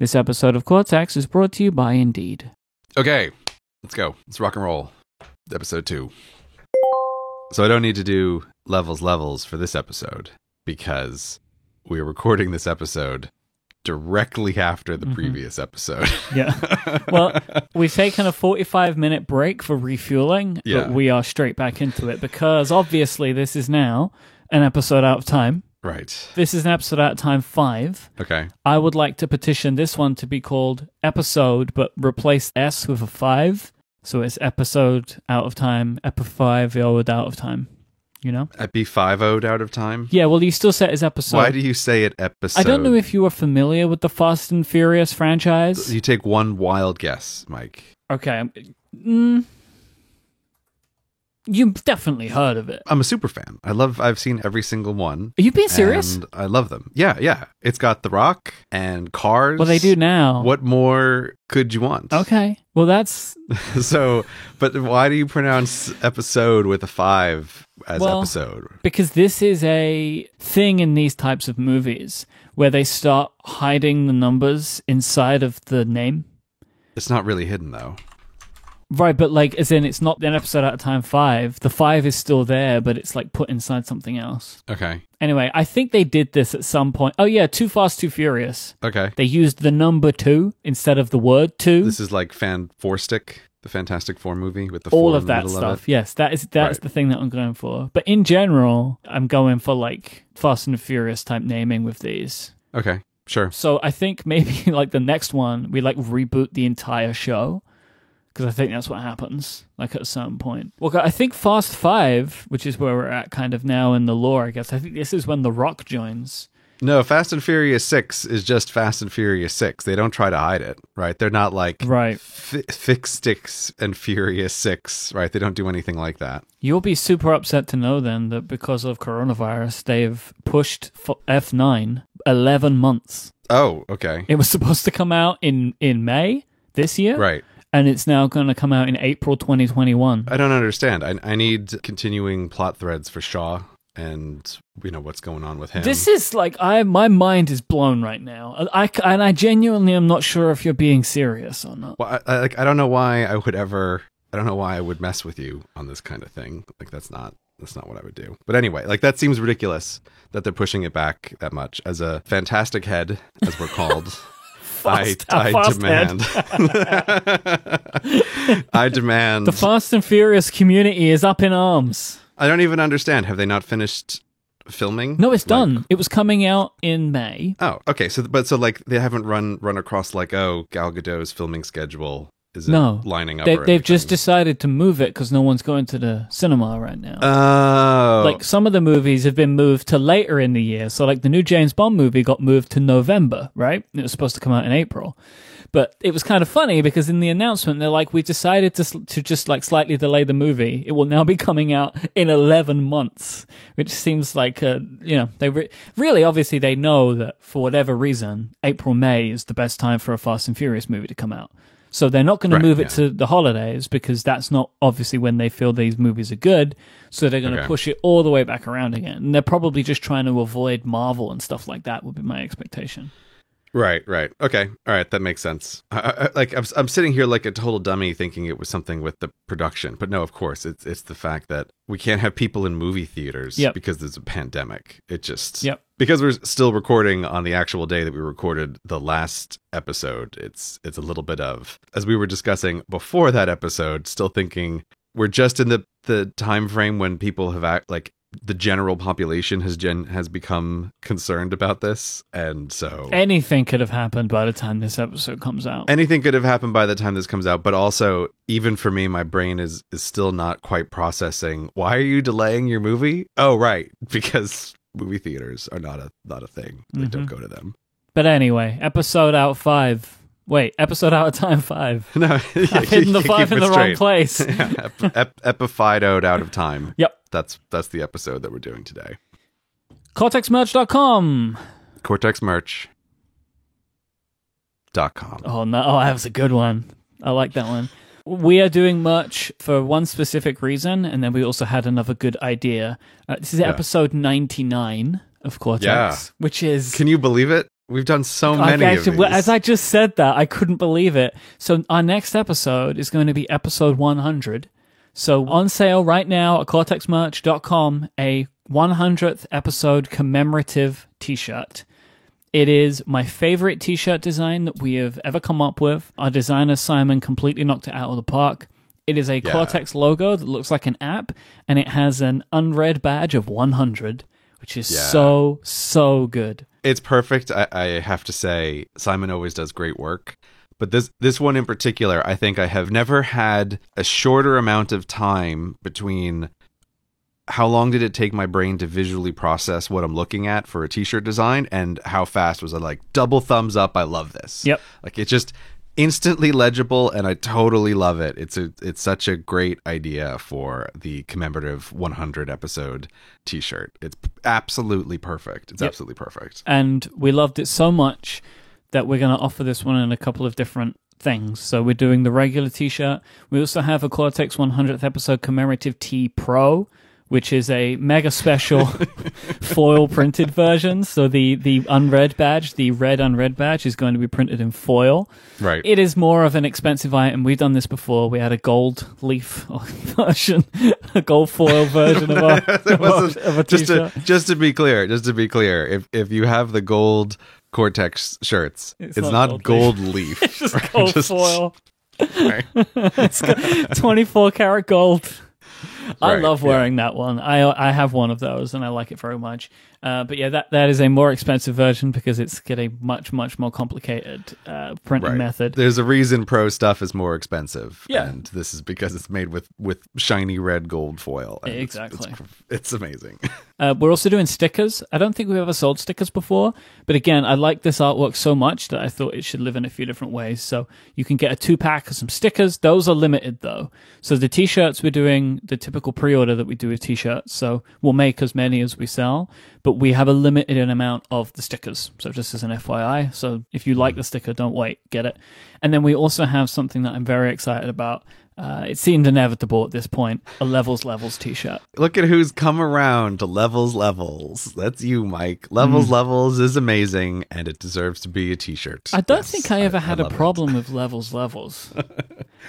This episode of Cortex is brought to you by Indeed. Okay, let's go. Let's rock and roll. Episode 2. So I don't need to do levels for this episode because we're recording this episode directly after the previous episode. Yeah. Well, we've taken a 45-minute break for refueling, but we are straight back into it because obviously this is now an episode out of time. Right. This is an episode out of time 5. Okay. I would like to petition this one to be called episode, but replace S with a 5. So it's episode out of time, epi 5 out of time. You know? Epi 5-0'd out of time? Yeah, well, you still say it as episode. Why do you say it episode? I don't know if you are familiar with the Fast and Furious franchise. You take one wild guess, Mike. Okay. You've definitely heard of it. I'm a super fan. I've seen every single one. Are you being serious? And I love them. Yeah. It's got The Rock and Cars. Well, they do now. What more could you want? Okay. Well, that's... So, but why do you pronounce episode with a 5 as episode? Because this is a thing in these types of movies where they start hiding the numbers inside of the name. It's not really hidden, though. Right, but like, as in, it's not an episode out of time 5. The 5 is still there, but it's like put inside something else. Okay. Anyway, I think they did this at some point. Oh yeah, Too Fast, Too Furious. Okay. They used the number 2 instead of the word 2. This is like Four-Stick, the Fantastic Four movie with the all 4 of in the that middle stuff. of it. Yes, that's the thing that I'm going for. But in general, I'm going for like Fast and Furious type naming with these. Okay, sure. So I think maybe like the next one, we like reboot the entire show. Because I think that's what happens, like at a certain point. Well, I think Fast 5, which is where we're at kind of now in the lore, I guess. I think this is when The Rock joins. No, Fast and Furious 6 is just Fast and Furious 6. They don't try to hide it, right? They're not like Fix Sticks and Furious 6, right? They don't do anything like that. You'll be super upset to know then that because of coronavirus, they've pushed F9 11 months. Oh, okay. It was supposed to come out in May this year. Right. And it's now going to come out in April 2021. I don't understand. I need continuing plot threads for Shaw and, you know, what's going on with him. This is like, my mind is blown right now. I genuinely am not sure if you're being serious or not. Well, I don't know why I would mess with you on this kind of thing. Like, that's not what I would do. But anyway, like, that seems ridiculous that they're pushing it back that much. As a fantastic head, as we're called... I demand. I demand. The Fast and Furious community is up in arms. I don't even understand. Have they not finished filming? No, it's done. It was coming out in May. Oh, okay. So like they haven't run across like, oh, Gal Gadot's filming schedule is lining up. They've just decided to move it because no one's going to the cinema right now. Oh, like some of the movies have been moved to later in the year. So like the new James Bond movie got moved to November, right? It was supposed to come out in April. But it was kind of funny because in the announcement, they're like, we decided to just like slightly delay the movie. It will now be coming out in 11 months, which seems like, they really, obviously they know that for whatever reason, April, May is the best time for a Fast and Furious movie to come out. So they're not going to move it to the holidays because that's not obviously when they feel these movies are good. So they're going to push it all the way back around again. And they're probably just trying to avoid Marvel and stuff like that would be my expectation. Right. Okay. All right. That makes sense. I'm sitting here like a total dummy thinking it was something with the production, but no, of course it's the fact that we can't have people in movie theaters because there's a pandemic. It just, because we're still recording on the actual day that we recorded the last episode. It's a little bit of, as we were discussing before that episode, still thinking we're just in the time frame when people have the general population has become concerned about this, and so anything could have happened by the time this episode comes out. Anything could have happened by the time this comes out, but also, even for me, my brain is still not quite processing. Why are you delaying your movie? Oh, right, because movie theaters are not a thing. They don't go to them. But anyway, episode out of time 5. No, I've hidden the 5 in the wrong place. Epifidoed out of time. Yep. That's the episode that we're doing today. CortexMerch.com. CortexMerch.com. Oh, no. Oh, that was a good one. I like that one. We are doing merch for one specific reason, and then we also had another good idea. This is episode 99 of Cortex, which is... Can you believe it? We've done so many of these. As I just said that, I couldn't believe it. So our next episode is going to be episode 100. So on sale right now at cortexmerch.com, a 100th episode commemorative t-shirt. It is my favorite t-shirt design that we have ever come up with. Our designer, Simon, completely knocked it out of the park. It is a Cortex logo that looks like an app, and it has an unread badge of 100, which is so good. It's perfect. I have to say, Simon always does great work. But this one in particular, I think I have never had a shorter amount of time between how long did it take my brain to visually process what I'm looking at for a t-shirt design, and how fast was I like, double thumbs up, I love this. Yep. Like, it's just instantly legible, and I totally love it. It's such a great idea for the commemorative 100 episode t-shirt. It's absolutely perfect. It's absolutely perfect. And we loved it so much that we're going to offer this one in a couple of different things. So we're doing the regular t-shirt. We also have a Cortex 100th episode commemorative T Pro, which is a mega special foil printed version. So the unread badge, the red unread badge, is going to be printed in foil. Right. It is more of an expensive item. We've done this before. We had a gold leaf version, a gold foil version of a t-shirt. Just to be clear, if you have the gold Cortex shirts, it's not gold leaf. It's just gold foil. Right. It's got 24 karat gold. I love wearing that one. I have one of those, and I like it very much. But yeah, that is a more expensive version because it's got a much more complicated printing method. There's a reason pro stuff is more expensive. Yeah. And this is because it's made with shiny red gold foil. And exactly. It's amazing. We're also doing stickers. I don't think we've ever sold stickers before, but again, I like this artwork so much that I thought it should live in a few different ways. So you can get a 2-pack of some stickers. Those are limited though. So the t-shirts, we're doing the typical pre-order that we do with t-shirts. So we'll make as many as we sell, but we have a limited amount of the stickers. So just as an FYI. So if you like the sticker, don't wait, get it. And then we also have something that I'm very excited about. It seemed inevitable at this point, a Levels t-shirt. Look at who's come around to Levels. That's you, Mike. Levels is amazing, and it deserves to be a t-shirt. I don't think I ever had a problem with Levels.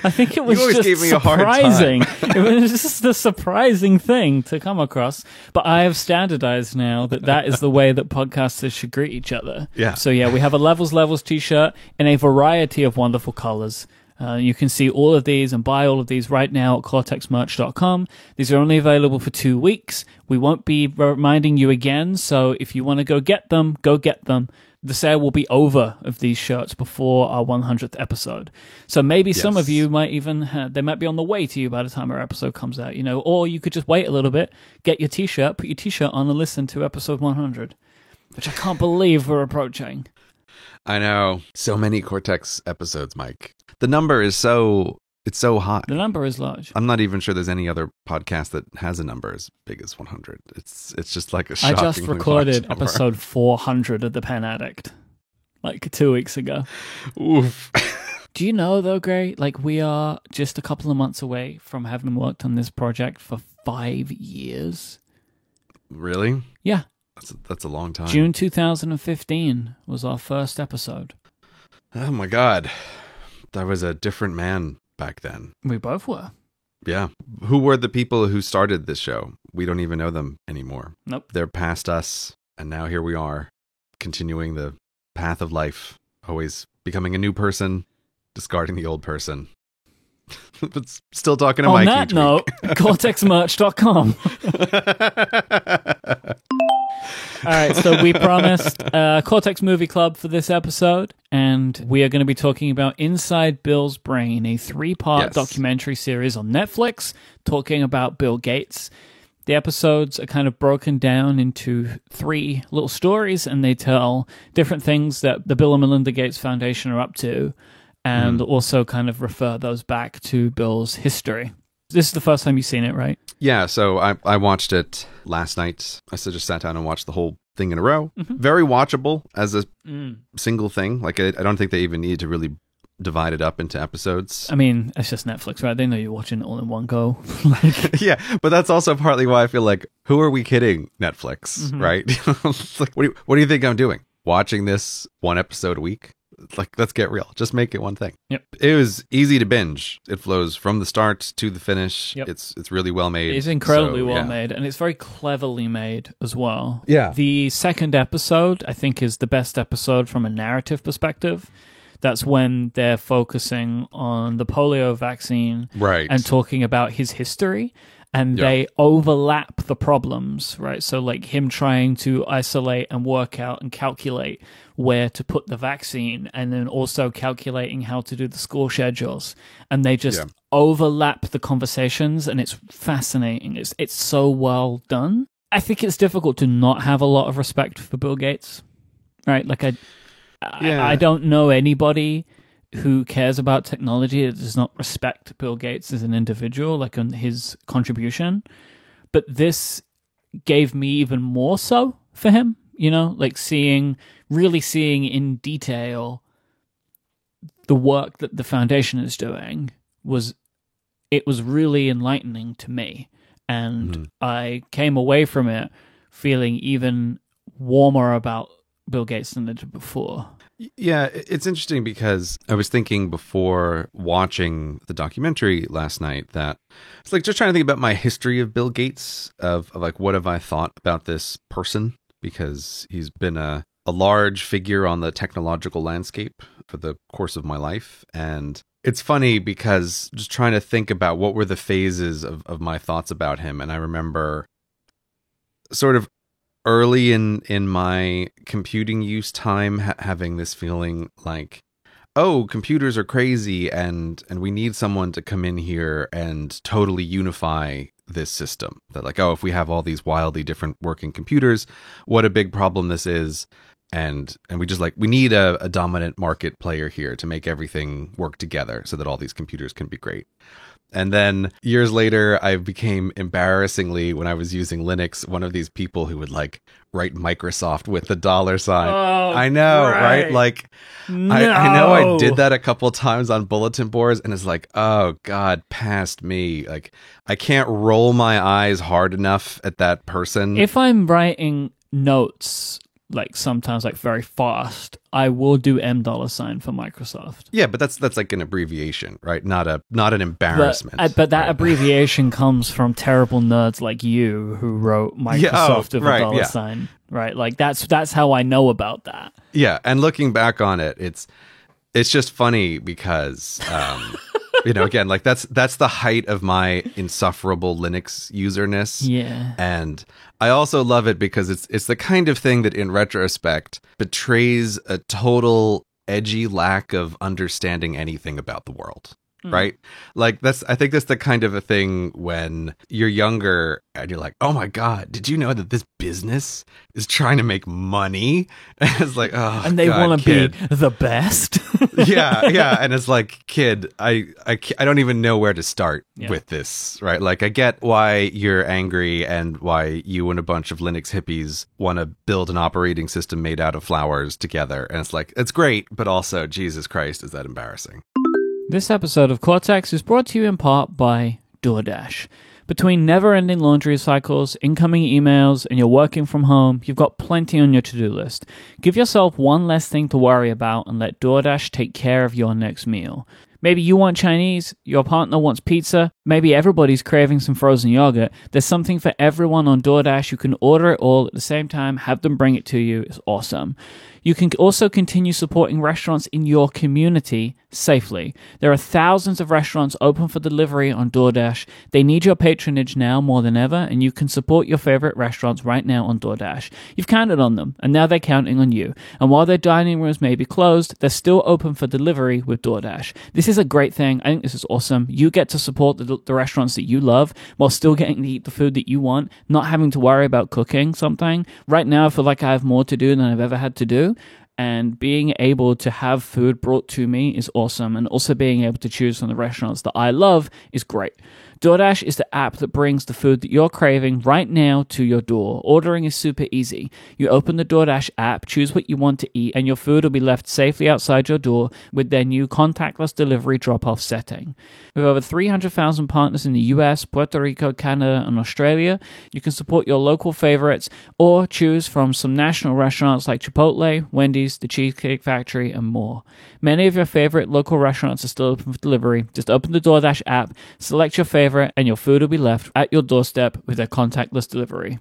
I think it was just gave me surprising. It was just a surprising thing to come across. But I have standardized now that is the way that podcasters should greet each other. Yeah. So yeah, we have a Levels t-shirt in a variety of wonderful colors. You can see all of these and buy all of these right now at cortexmerch.com. These are only available for 2 weeks. We won't be reminding you again, so if you want to go get them, go get them. The sale will be over of these shirts before our 100th episode. So maybe some of you might even they might be on the way to you by the time our episode comes out, or you could just wait a little bit, get your t-shirt, put your t-shirt on and listen to episode 100, which I can't believe we're approaching. I know. So many Cortex episodes, Mike. The number is so high. The number is large. I'm not even sure there's any other podcast that has a number as big as 100. It's just like a shocking. I just recorded episode 400 of The Pen Addict, like 2 weeks ago. Oof. Do you know though, Gray? Like, we are just a couple of months away from having worked on this project for 5 years. Really? Yeah. That's a long time. June 2015 was our first episode. Oh my God. I was a different man back then. We both were. Yeah. Who were the people who started this show? We don't even know them anymore. Nope. They're past us, and now here we are, continuing the path of life, always becoming a new person, discarding the old person. But still talking to Mike each week. On that note, cortexmerch.com. All right, so we promised Cortex Movie Club for this episode, and we are going to be talking about Inside Bill's Brain, a 3-part documentary series on Netflix talking about Bill Gates. The episodes are kind of broken down into 3 little stories, and they tell different things that the Bill and Melinda Gates Foundation are up to, and also kind of refer those back to Bill's history. This is the first time you've seen it, right? Yeah, so I watched it last night. I just sat down and watched the whole thing in a row. Very watchable as a single thing. Like, I don't think they even need to really divide it up into episodes. I mean, it's just Netflix, right? They know you're watching it all in one go. Yeah, but that's also partly why I feel like, who are we kidding, Netflix, right? Like, what do you think I'm doing? watching this one episode a week. Like, let's get real. Just make it one thing. Yep. It was easy to binge. It flows from the start to the finish. Yep. It's really well made. It's incredibly well made, and it's very cleverly made as well. Yeah. The second episode, I think, is the best episode from a narrative perspective. That's when they're focusing on the polio vaccine, right, and talking about his history. And they overlap the problems, right? So like him trying to isolate and work out and calculate where to put the vaccine, and then also calculating how to do the school schedules. And they just overlap the conversations, and it's fascinating. It's so well done. I think it's difficult to not have a lot of respect for Bill Gates, right? Like I don't know anybody who cares about technology that does not respect Bill Gates as an individual, like on his contribution. But this gave me even more so for him, you know, like really seeing in detail the work that the foundation is doing was really enlightening to me. And I came away from it feeling even warmer about Bill Gates than I did before. Yeah, it's interesting because I was thinking before watching the documentary last night that it's like just trying to think about my history of Bill Gates, of like what have I thought about this person, because he's been a large figure on the technological landscape for the course of my life. And it's funny because just trying to think about what were the phases of my thoughts about him. And I remember sort of early in my computing use time having this feeling like, oh, computers are crazy and we need someone to come in here and totally unify this system. That like, oh, if we have all these wildly different working computers, what a big problem this is. And we just like, we need a dominant market player here to make everything work together so that all these computers can be great. And then years later, I became embarrassingly, when I was using Linux, one of these people who would like write Microsoft with the $sign. Oh, I know, right? Like, no. I know I did that a couple times on bulletin boards, and it's like, oh God, past me. Like, I can't roll my eyes hard enough at that person. If I'm writing notes, like sometimes like very fast, I will do $sign for Microsoft. Yeah, but that's like an abbreviation, right? Not an embarrassment. But that abbreviation comes from terrible nerds like you who wrote Microsoft with a $sign, right? Like that's how I know about that. Yeah, and looking back on it, it's just funny because you know, again, like that's the height of my insufferable Linux userness. Yeah. And I also love it because it's the kind of thing that in retrospect betrays a total edgy lack of understanding anything about the world. Right? Like I think that's the kind of a thing when you're younger and you're like, oh my God, did you know that this business is trying to make money? And it's like, oh, and they want to be the best. yeah. And it's like, kid, I don't even know where to start with this, right? Like, I get why you're angry and why you and a bunch of Linux hippies want to build an operating system made out of flowers together. And it's like, it's great, but also, Jesus Christ, is that embarrassing? This episode of Cortex is brought to you in part by DoorDash. Between never-ending laundry cycles, incoming emails, and you're working from home, you've got plenty on your to-do list. Give yourself one less thing to worry about and let DoorDash take care of your next meal. Maybe you want Chinese, your partner wants pizza, maybe everybody's craving some frozen yogurt. There's something for everyone on DoorDash. You can order it all at the same time, have them bring it to you. It's awesome. You can also continue supporting restaurants in your community safely. There are thousands of restaurants open for delivery on DoorDash. They need your patronage now more than ever, and you can support your favorite restaurants right now on DoorDash. You've counted on them, and now they're counting on you. And while their dining rooms may be closed, they're still open for delivery with DoorDash. This is a great thing. I think this is awesome. You get to support the restaurants that you love while still getting to eat the food that you want, not having to worry about cooking something. Right now, I feel like I have more to do than I've ever had to do. And being able to have food brought to me is awesome. And also being able to choose from the restaurants that I love is great. DoorDash is the app that brings the food that you're craving right now to your door. Ordering is super easy. You open the DoorDash app, choose what you want to eat, and your food will be left safely outside your door with their new contactless delivery drop-off setting. With over 300,000 partners in the US, Puerto Rico, Canada, and Australia, you can support your local favorites or choose from some national restaurants like Chipotle, Wendy's, The Cheesecake Factory, and more. Many of your favorite local restaurants are still open for delivery. Just open the DoorDash app, select your favorite, and your food will be left at your doorstep with their contactless delivery.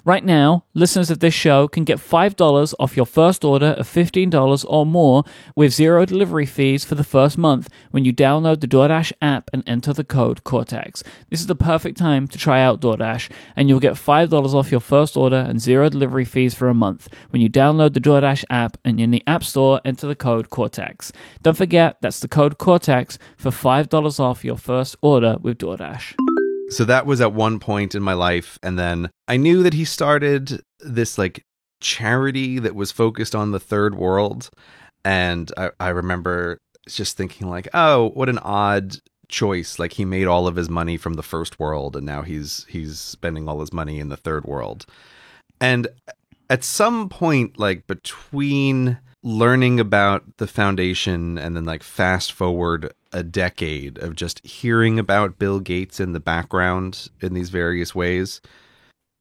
Right now, listeners of this show can get $5 off your first order of $15 or more with zero delivery fees for the first month when you download the DoorDash app and enter the code Cortex. This is the perfect time to try out DoorDash, and you'll get $5 off your first order and zero delivery fees for a month when you download the DoorDash app and in the App Store enter the code Cortex. Don't forget, that's the code Cortex for $5 off your first order with DoorDash. So that was at one point in my life, and then I knew that he started this like charity that was focused on the third world, and I remember just thinking like, oh, what an odd choice. Like, he made all of his money from the first world, and now he's spending all his money in the third world. And at some point, like between learning about the foundation and then like fast forward a decade of just hearing about Bill Gates in the background in these various ways,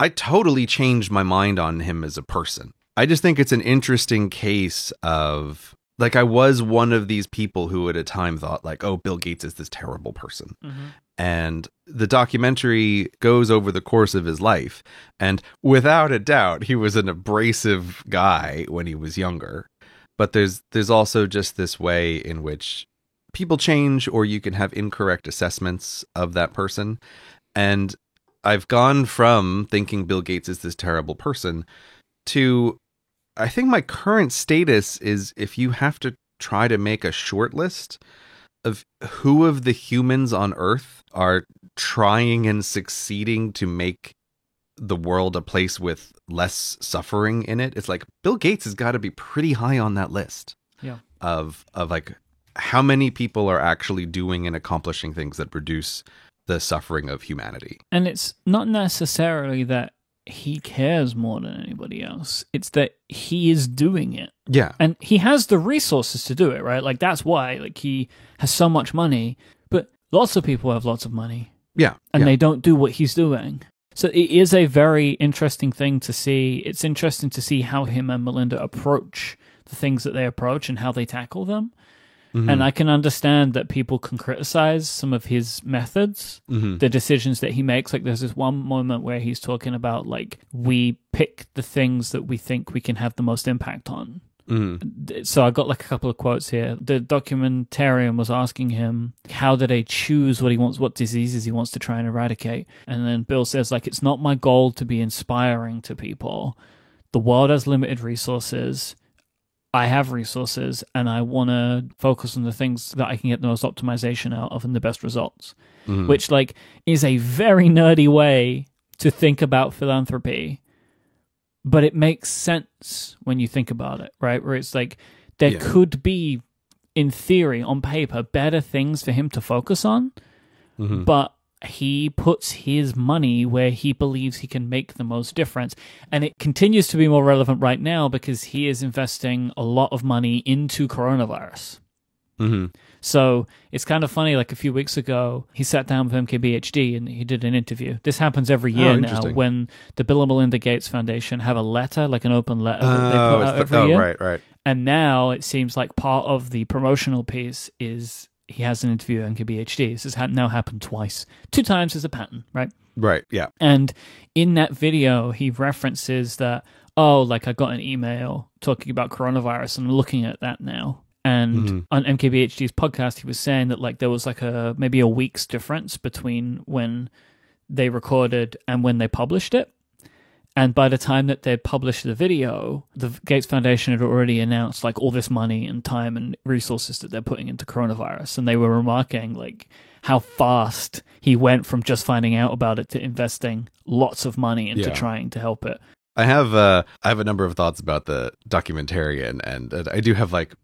I totally changed my mind on him as a person. I just think it's an interesting case of, like, I was one of these people who at a time thought like, oh, Bill Gates is this terrible person. Mm-hmm. And the documentary goes over the course of his life. And without a doubt, he was an abrasive guy when he was younger. But there's also just this way in which people change, or you can have incorrect assessments of that person. And I've gone from thinking Bill Gates is this terrible person to, I think my current status is, if you have to try to make a short list of who of the humans on Earth are trying and succeeding to make the world a place with less suffering in it, it's like Bill Gates has got to be pretty high on that list. Yeah. Of like how many people are actually doing and accomplishing things that reduce the suffering of humanity. And it's not necessarily that he cares more than anybody else. It's that he is doing it. Yeah. And he has the resources to do it, right? Like, that's why, like, he has so much money, but lots of people have lots of money. Yeah. And they don't do what he's doing. So it is a very interesting thing to see. It's interesting to see how him and Melinda approach the things that they approach and how they tackle them. Mm-hmm. And I can understand that people can criticize some of his methods, mm-hmm. the decisions that he makes. Like, there's this one moment where he's talking about, like, we pick the things that we think we can have the most impact on. Mm-hmm. So I got like a couple of quotes here. The documentarian was asking him, how do they choose what he wants, what diseases he wants to try and eradicate? And then Bill says, like, it's not my goal to be inspiring to people. The world has limited resources. I have resources, and I want to focus on the things that I can get the most optimization out of and the best results, mm-hmm. which, like, is a very nerdy way to think about philanthropy. But it makes sense when you think about it, right? Where it's like, there could be, in theory, on paper, better things for him to focus on, mm-hmm. but he puts his money where he believes he can make the most difference. And it continues to be more relevant right now because he is investing a lot of money into coronavirus. Mm-hmm. So it's kind of funny, like a few weeks ago, he sat down with MKBHD and he did an interview. This happens every year now when the Bill and Melinda Gates Foundation have a letter, like an open letter that they put out every year. Right. And now it seems like part of the promotional piece is he has an interview with MKBHD. This has now happened twice. 2 times as a pattern, right? Right, yeah. And in that video, he references that, oh, like, I got an email talking about coronavirus and I'm looking at that now. And mm-hmm. on MKBHD's podcast, he was saying that, like, there was like maybe a week's difference between when they recorded and when they published it. And by the time that they'd published the video, the Gates Foundation had already announced, like, all this money and time and resources that they're putting into coronavirus. And they were remarking, like, how fast he went from just finding out about it to investing lots of money into trying to help it. I have a number of thoughts about the documentarian, and I do have like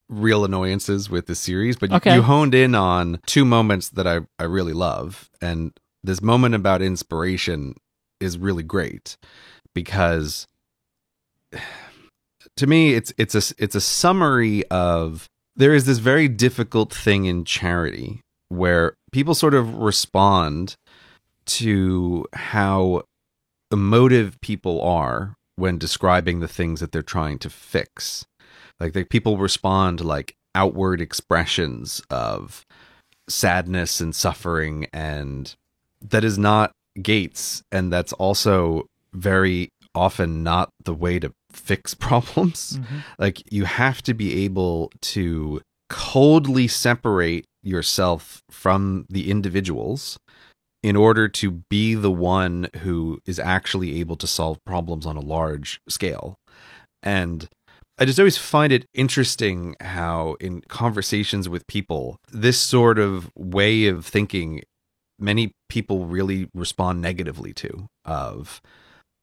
real annoyances with the series, but you honed in on two moments that I really love, and this moment about inspiration is really great because to me it's a summary of there is this very difficult thing in charity where people sort of respond to how emotive people are when describing the things that they're trying to fix. Like people respond to like outward expressions of sadness and suffering, and that is not Gates, and that's also very often not the way to fix problems. Mm-hmm. Like you have to be able to coldly separate yourself from the individuals in order to be the one who is actually able to solve problems on a large scale. And I just always find it interesting how in conversations with people, this sort of way of thinking, many people really respond negatively to of,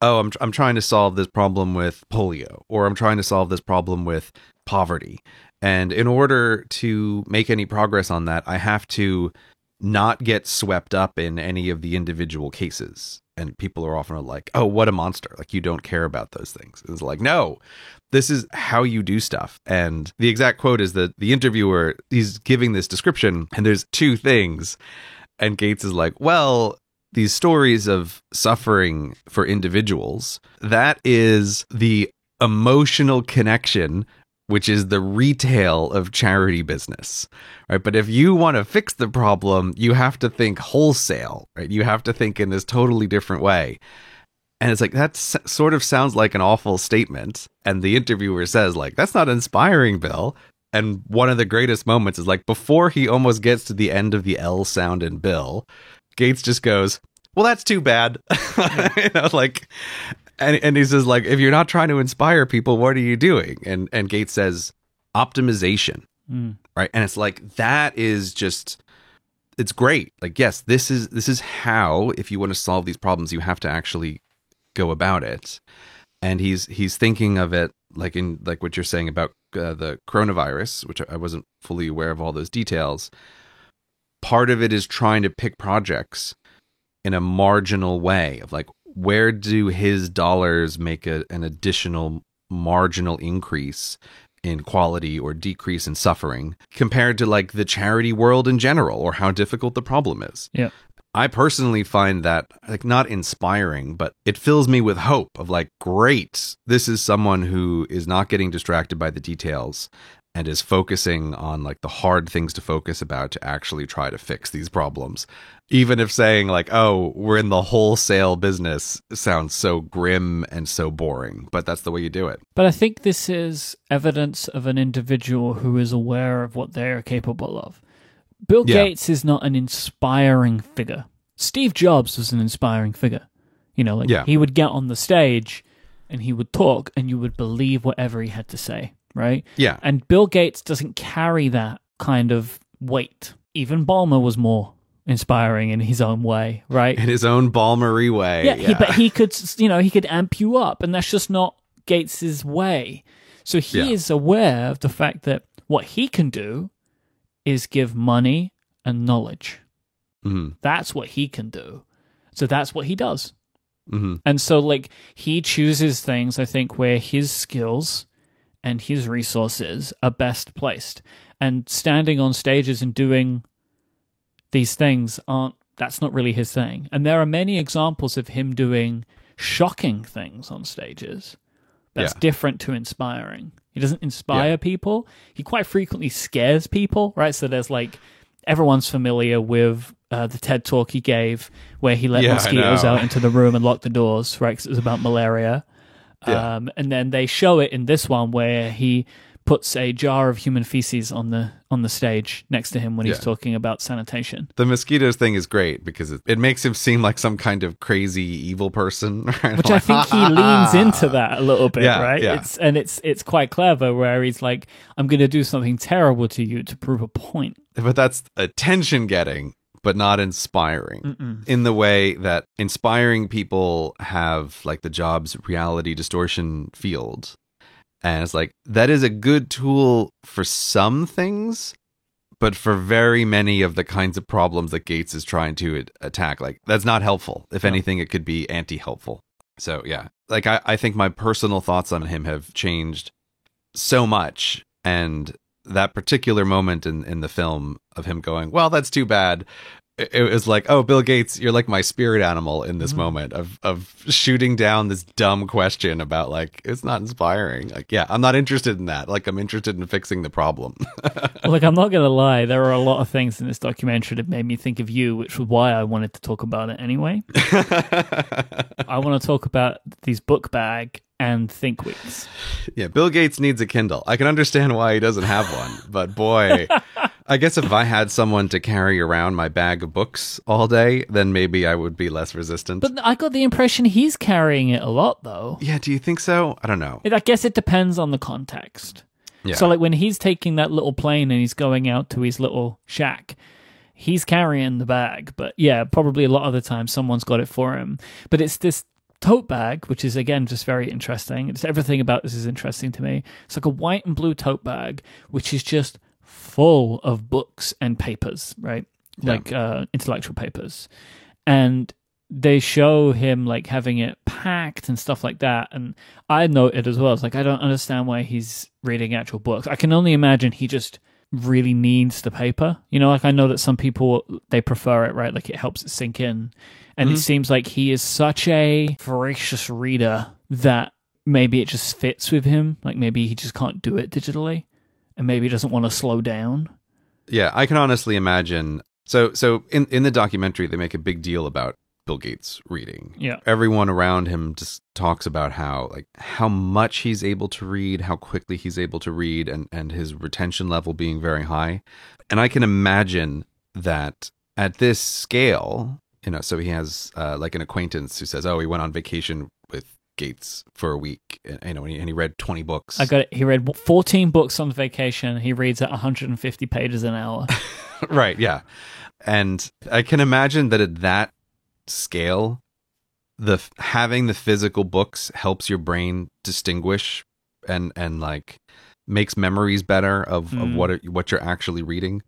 oh, I'm trying to solve this problem with polio, or I'm trying to solve this problem with poverty. And in order to make any progress on that, I have to not get swept up in any of the individual cases. And people are often like, oh, what a monster. Like, you don't care about those things. It's like, no, this is how you do stuff. And the exact quote is that the interviewer, he's giving this description, and there's two things. And Gates is like, well, these stories of suffering for individuals, that is the emotional connection, which is the retail of charity business, right? But if you want to fix the problem, you have to think wholesale, right? You have to think in this totally different way. And it's like, that sort of sounds like an awful statement. And the interviewer says, like, that's not inspiring, Bill. And one of the greatest moments is like, before he almost gets to the end of the L sound in Bill, Gates just goes, well, that's too bad. You know, like, and he says, like, if you're not trying to inspire people, what are you doing? And Gates says, optimization, right? And it's like, that is just, it's great. Like, yes, this is how, if you want to solve these problems, you have to actually go about it. And he's thinking of it like in like what you're saying about the coronavirus, which I wasn't fully aware of all those details. Part of it is trying to pick projects in a marginal way of like, where do his dollars make an additional marginal increase in quality or decrease in suffering compared to like the charity world in general, or how difficult the problem is. Yeah. I personally find that like not inspiring, but it fills me with hope of like, great, this is someone who is not getting distracted by the details and is focusing on like the hard things to focus about to actually try to fix these problems. Even if saying like, oh, we're in the wholesale business sounds so grim and so boring, but that's the way you do it. But I think this is evidence of an individual who is aware of what they are capable of. Bill Gates is not an inspiring figure. Steve Jobs was an inspiring figure. You know, like he would get on the stage and he would talk and you would believe whatever he had to say, right? Yeah. And Bill Gates doesn't carry that kind of weight. Even Ballmer was more inspiring in his own way, right? In his own Ballmery way. Yeah. But he could, he could amp you up, and that's just not Gates's way. So he is aware of the fact that what he can do is give money and knowledge. Mm-hmm. That's what he can do. So that's what he does. Mm-hmm. And so, like, he chooses things, I think, where his skills and his resources are best placed. And standing on stages and doing these things that's not really his thing. And there are many examples of him doing shocking things on stages that's different to inspiring. He doesn't inspire people. He quite frequently scares people, right? So there's like, everyone's familiar with the TED Talk he gave where he let mosquitoes out into the room and locked the doors, right? Because it was about malaria. Yeah. And then they show it in this one where he puts a jar of human feces on the stage next to him when he's talking about sanitation. The mosquitoes thing is great because it makes him seem like some kind of crazy evil person, right? Which I think he leans into that a little bit, right? Yeah. It's quite clever where he's like, I'm going to do something terrible to you to prove a point. But that's attention getting. but not inspiring. Mm-mm. In the way that inspiring people have like the Jobs reality distortion field. And it's like, that is a good tool for some things, but for very many of the kinds of problems that Gates is trying to attack, like, that's not helpful. If anything, it could be anti-helpful. So, yeah, like, I think my personal thoughts on him have changed so much. And that particular moment in the film of him going, well, that's too bad. It was like, oh, Bill Gates, you're like my spirit animal in this moment of shooting down this dumb question about, like, it's not inspiring. Like, yeah, I'm not interested in that. Like, I'm interested in fixing the problem. Look, I'm not going to lie. There are a lot of things in this documentary that made me think of you, which was why I wanted to talk about it anyway. I want to talk about these book bag and Think Weeks. Yeah, Bill Gates needs a Kindle. I can understand why he doesn't have one, but boy, I guess if I had someone to carry around my bag of books all day, then maybe I would be less resistant. But I got the impression he's carrying it a lot, though. Yeah, do you think so? I don't know. I guess it depends on the context. Yeah. So, like, when he's taking that little plane and he's going out to his little shack, he's carrying the bag. But yeah, probably a lot of the time someone's got it for him. But it's this tote bag, which is, again, just very interesting. It's everything about this is interesting to me. It's like a white and blue tote bag, which is just full of books and papers, right? Yeah. Like intellectual papers. And they show him like having it packed and stuff like that. And I noted as well, it's like, I don't understand why he's reading actual books. I can only imagine he just really needs the paper. You know, like, I know that some people, they prefer it, right? Like, it helps it sink in. And it seems like he is such a voracious reader that maybe it just fits with him. Like, maybe he just can't do it digitally. And maybe he doesn't want to slow down. Yeah, I can honestly imagine. So in the documentary, they make a big deal about Bill Gates reading. Yeah. Everyone around him just talks about how much he's able to read, how quickly he's able to read, and his retention level being very high. And I can imagine that at this scale, you know, so he has like an acquaintance who says, oh, he went on vacation with Gates for a week, you know, and he read 20 books. I got it. He read 14 books on vacation. He reads at 150 pages an hour. Right, yeah. And I can imagine that at that scale, having the physical books helps your brain distinguish and like makes memories better of what you're actually reading.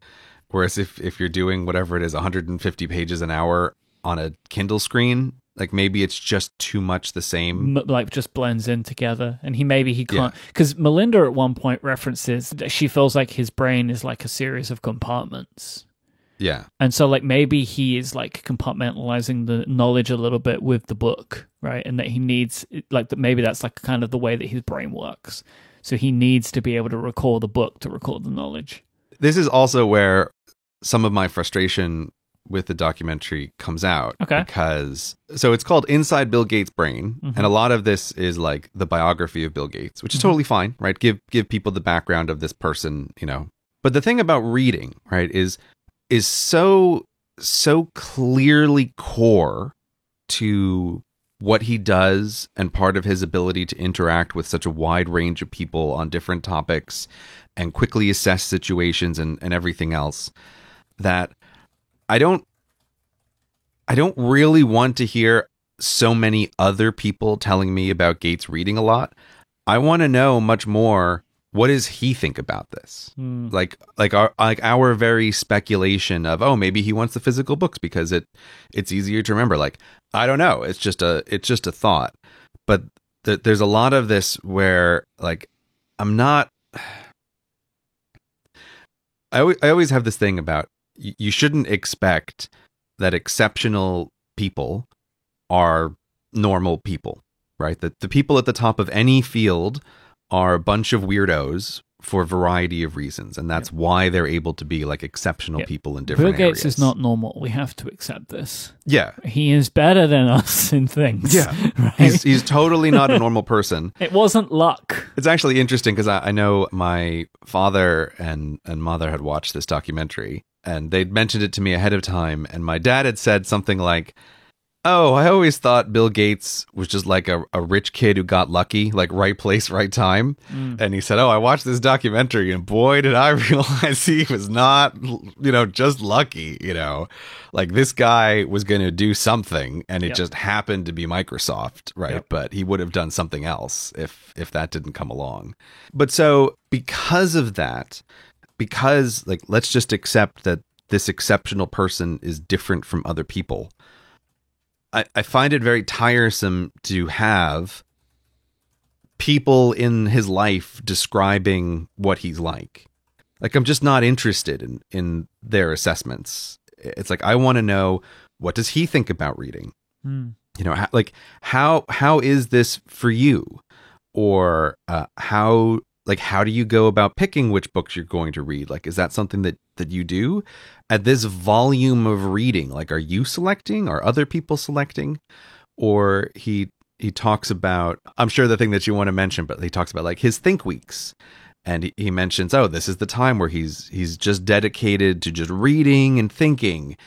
Whereas if you're doing whatever it is, 150 pages an hour on a Kindle screen, like, maybe it's just too much the same. Like, just blends in together. And he can't... Because Melinda at one point references that she feels like his brain is like a series of compartments. Yeah. And so, like, maybe he is, like, compartmentalizing the knowledge a little bit with the book, right? And that he needs... Like, maybe that's, like, kind of the way that his brain works. So he needs to be able to recall the book to recall the knowledge. This is also where some of my frustration with the documentary comes out. Okay. Because, so it's called Inside Bill Gates' Brain, and a lot of this is like the biography of Bill Gates, which is totally fine, right? Give people the background of this person, you know. But the thing about reading, right, is so clearly core to what he does and part of his ability to interact with such a wide range of people on different topics and quickly assess situations and everything else, that I don't really want to hear so many other people telling me about Gates reading a lot. I want to know much more. What does he think about this? Like our very speculation of, oh, maybe he wants the physical books because it's easier to remember. Like, I don't know. It's just a thought. But there's a lot of this where, like, I'm not. I always have this thing about, you shouldn't expect that exceptional people are normal people, right? That the people at the top of any field are a bunch of weirdos for a variety of reasons, and that's why they're able to be like exceptional people in different Bill Gates areas. is not normal. We have to accept this. Yeah. He is better than us in things. Yeah. Right? He's totally not a normal person. It wasn't luck. It's actually interesting because I know my father and mother had watched this documentary, and they'd mentioned it to me ahead of time, and my dad had said something like, Oh, I always thought Bill Gates was just like a rich kid who got lucky, like right place, right time. And he said, oh, I watched this documentary and boy, did I realize he was not, just lucky, like this guy was going to do something and it just happened to be Microsoft, right? Yep. But he would have done something else if that didn't come along. But so because of that, because like, let's just accept that this exceptional person is different from other people. I find it very tiresome to have people in his life describing what he's like. Like, I'm just not interested in their assessments. It's like, I want to know, what does he think about reading? How is this for you? Or how do you go about picking which books you're going to read? Like, is that something that you do at this volume of reading? Like, are you selecting? Are other people selecting? Or he talks about, I'm sure the thing that you want to mention, but he talks about like his think weeks. And he mentions, oh, this is the time where he's just dedicated to just reading and thinking,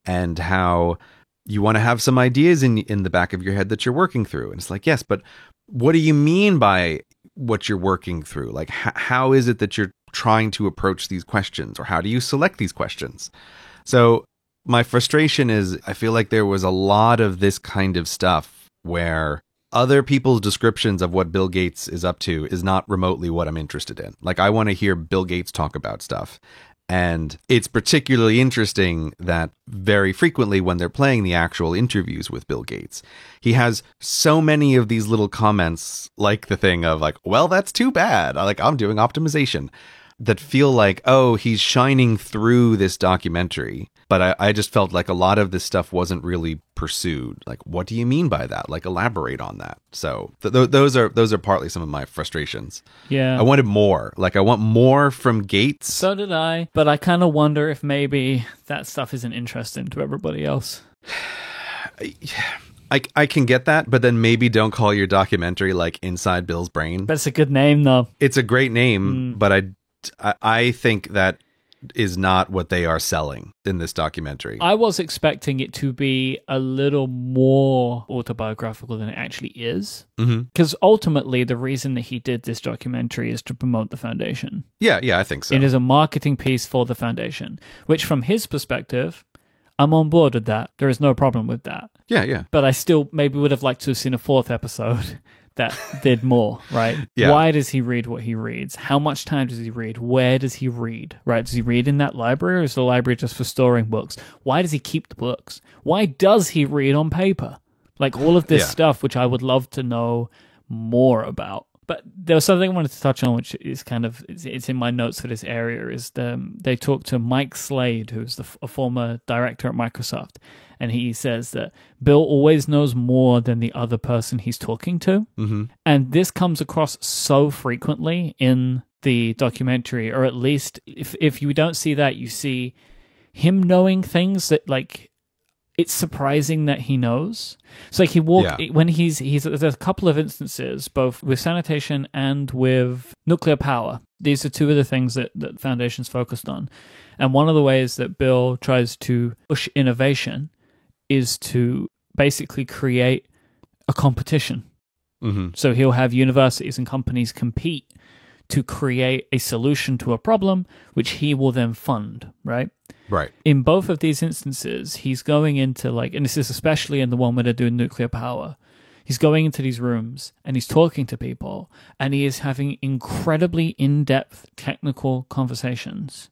and how you want to have some ideas in the back of your head that you're working through. And it's like, yes, but what do you mean by what you're working through? Like, how is it that you're trying to approach these questions, or how do you select these questions? So my frustration is, I feel like there was a lot of this kind of stuff where other people's descriptions of what Bill Gates is up to is not remotely what I'm interested in. Like, I want to hear Bill Gates talk about stuff. And it's particularly interesting that very frequently when they're playing the actual interviews with Bill Gates, he has so many of these little comments, like the thing of like, well, that's too bad. Like, I'm doing optimization, that feel like, oh, he's shining through this documentary. But I just felt like a lot of this stuff wasn't really pursued. Like, what do you mean by that? Like, elaborate on that. So those are partly some of my frustrations. Yeah. I wanted more. Like, I want more from Gates. So did I. But I kind of wonder if maybe that stuff isn't interesting to everybody else. I can get that, but then maybe don't call your documentary like Inside Bill's Brain. That's a good name, though. It's a great name, but I think that is not what they are selling in this documentary. I was expecting it to be a little more autobiographical than it actually is. Because ultimately, the reason that he did this documentary is to promote the foundation. Yeah, I think so. It is a marketing piece for the foundation, which from his perspective, I'm on board with that. There is no problem with that. Yeah. But I still maybe would have liked to have seen a fourth episode that did more, right? Yeah. Why does he read what he reads? How much time does he read? Where does he read, right? Does he read in that library, or is the library just for storing books? Why does he keep the books? Why does he read on paper? Like, all of this stuff, which I would love to know more about. But there was something I wanted to touch on, which is kind of, it's in my notes for this area, is they talked to Mike Slade, who's a former director at Microsoft, and he says that Bill always knows more than the other person he's talking to. And this comes across so frequently in the documentary, or at least if you don't see that, you see him knowing things that, like, it's surprising that he knows. So like when he's there's a couple of instances, both with sanitation and with nuclear power. These are two of the things that Foundation's focused on. And one of the ways that Bill tries to push innovation is to basically create a competition. So he'll have universities and companies compete to create a solution to a problem, which he will then fund, right? Right. In both of these instances, he's going into, like, and this is especially in the one where they're doing nuclear power, he's going into these rooms and he's talking to people, and he is having incredibly in-depth technical conversations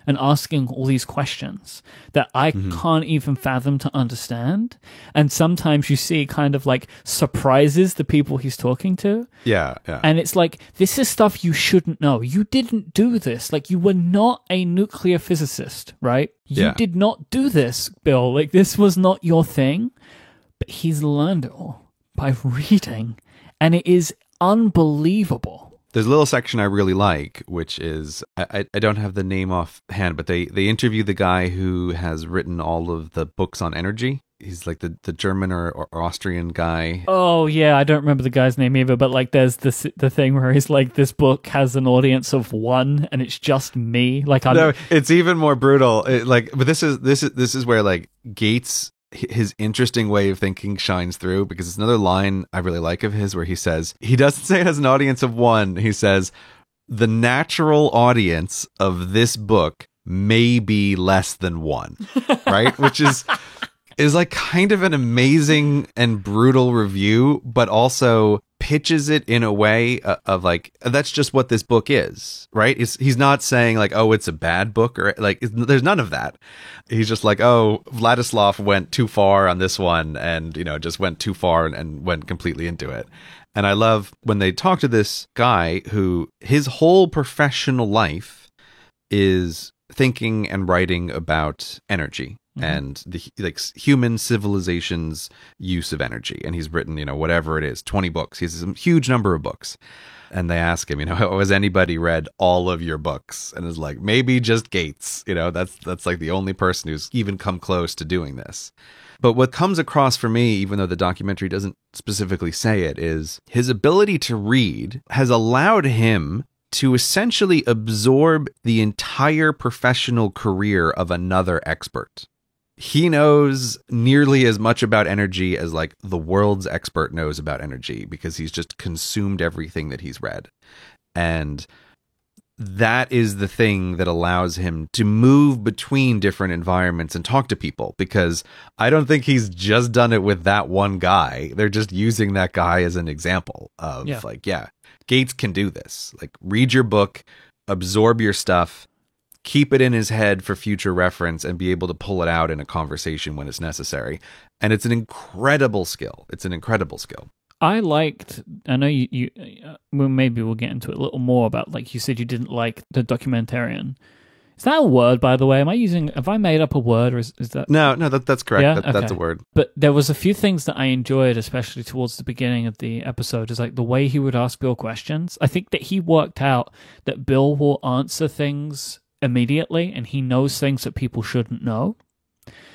and asking all these questions that I can't even fathom to understand. And sometimes you see kind of like surprises the people he's talking to. Yeah. And it's like, this is stuff you shouldn't know. You didn't do this. Like, you were not a nuclear physicist, right? You did not do this, Bill. Like, this was not your thing. But he's learned it all by reading. And it is unbelievable. There's a little section I really like, which is, I don't have the name offhand, but they interview the guy who has written all of the books on energy. He's like the German or Austrian guy. Oh, yeah, I don't remember the guy's name either, but like there's the thing where he's like, this book has an audience of one, and it's just me. Like, no, it's even more brutal. But this is where, like, Gates his interesting way of thinking shines through, because it's another line I really like of his where he says, he doesn't say it has an audience of one. He says, the natural audience of this book may be less than one, right? Which is like kind of an amazing and brutal review, but also pitches it in a way of like, that's just what this book is, right? He's not saying like, oh, it's a bad book, or like, there's none of that. He's just like, oh, Vladislav went too far on this one, and, you know, just went too far and went completely into it. And I love when they talk to this guy who his whole professional life is thinking and writing about energy and the like human civilization's use of energy. And he's written, you know, whatever it is, 20 books. He has a huge number of books. And they ask him, you know, has anybody read all of your books? And it's like, maybe just Gates. You know, that's like the only person who's even come close to doing this. But what comes across for me, even though the documentary doesn't specifically say it, is his ability to read has allowed him to essentially absorb the entire professional career of another expert. He knows nearly as much about energy as like the world's expert knows about energy, because he's just consumed everything that he's read. And that is the thing that allows him to move between different environments and talk to people, because I don't think he's just done it with that one guy. They're just using that guy as an example of Gates can do this. Like, read your book, absorb your stuff, keep it in his head for future reference, and be able to pull it out in a conversation when it's necessary. And it's an incredible skill. I know you well, maybe we'll get into it a little more about, like you said, you didn't like the documentarian. Is that a word, by the way? Have I made up a word, or is that? No, that's correct. Yeah? That's a word. But there was a few things that I enjoyed, especially towards the beginning of the episode, is like the way he would ask Bill questions. I think that he worked out that Bill will answer things immediately, and he knows things that people shouldn't know.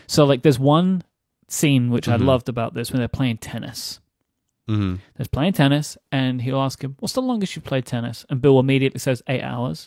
So like there's one scene which I loved about this, when they're playing tennis. Mm-hmm. They're playing tennis, and he'll ask him, what's the longest you've played tennis? And Bill immediately says 8 hours.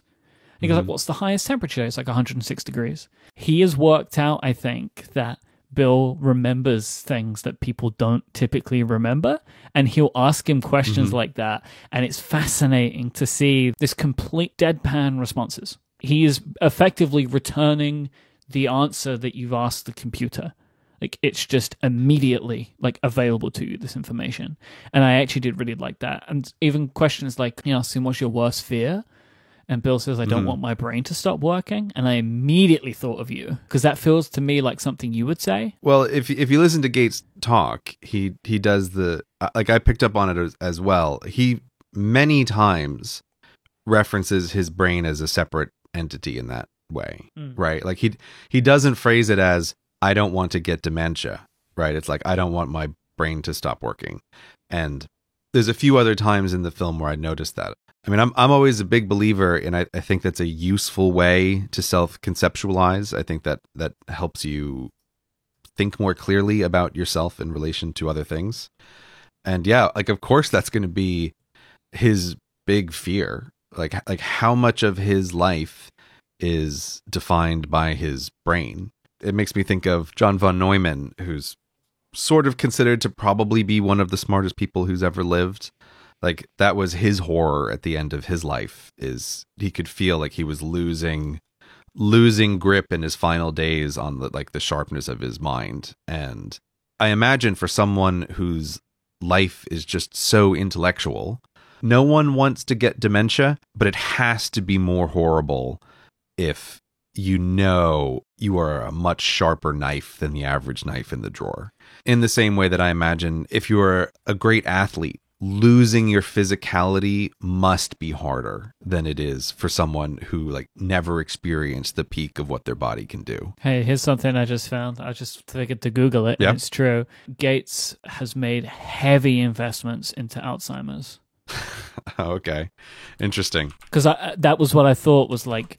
And he goes, like, what's the highest temperature? It's like 106 degrees. He has worked out, I think, that Bill remembers things that people don't typically remember, and he'll ask him questions like that, and it's fascinating to see this complete deadpan responses. He is effectively returning the answer that you've asked the computer. Like, it's just immediately like available to you, this information. And I actually did really like that. And even questions like, you know, asking what's your worst fear? And Bill says, I don't want my brain to stop working. And I immediately thought of you, because that feels to me like something you would say. Well, if you listen to Gates talk, he does the, like, I picked up on it as well. He many times references his brain as a separate entity in that way, right? Like he doesn't phrase it as, I don't want to get dementia, right? It's like, I don't want my brain to stop working. And there's a few other times in the film where I noticed that. I mean, I'm always a big believer, and I think that's a useful way to self-conceptualize. I think that helps you think more clearly about yourself in relation to other things. And yeah, like, of course that's going to be his big fear. Like how much of his life is defined by his brain. It makes me think of John von Neumann, who's sort of considered to probably be one of the smartest people who's ever lived. Like, that was his horror at the end of his life, is he could feel like he was losing grip in his final days on the sharpness of his mind. And I imagine for someone whose life is just so intellectual, no one wants to get dementia, but it has to be more horrible if you know you are a much sharper knife than the average knife in the drawer. In the same way that I imagine if you're a great athlete, losing your physicality must be harder than it is for someone who like never experienced the peak of what their body can do. Hey, here's something I just found. I just figured to Google it, and it's true. Gates has made heavy investments into Alzheimer's. Okay. Interesting. Because that was what I thought was like,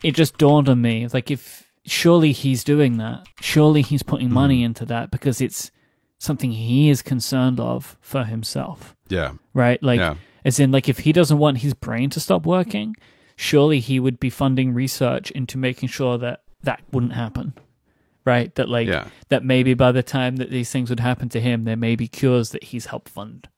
it just dawned on me. It's like, surely he's doing that. Surely he's putting money into that, because it's something he is concerned of for himself. Yeah. Right? Like, as in, like, if he doesn't want his brain to stop working, surely he would be funding research into making sure that wouldn't happen. right? That that maybe by the time that these things would happen to him, there may be cures that he's helped fund.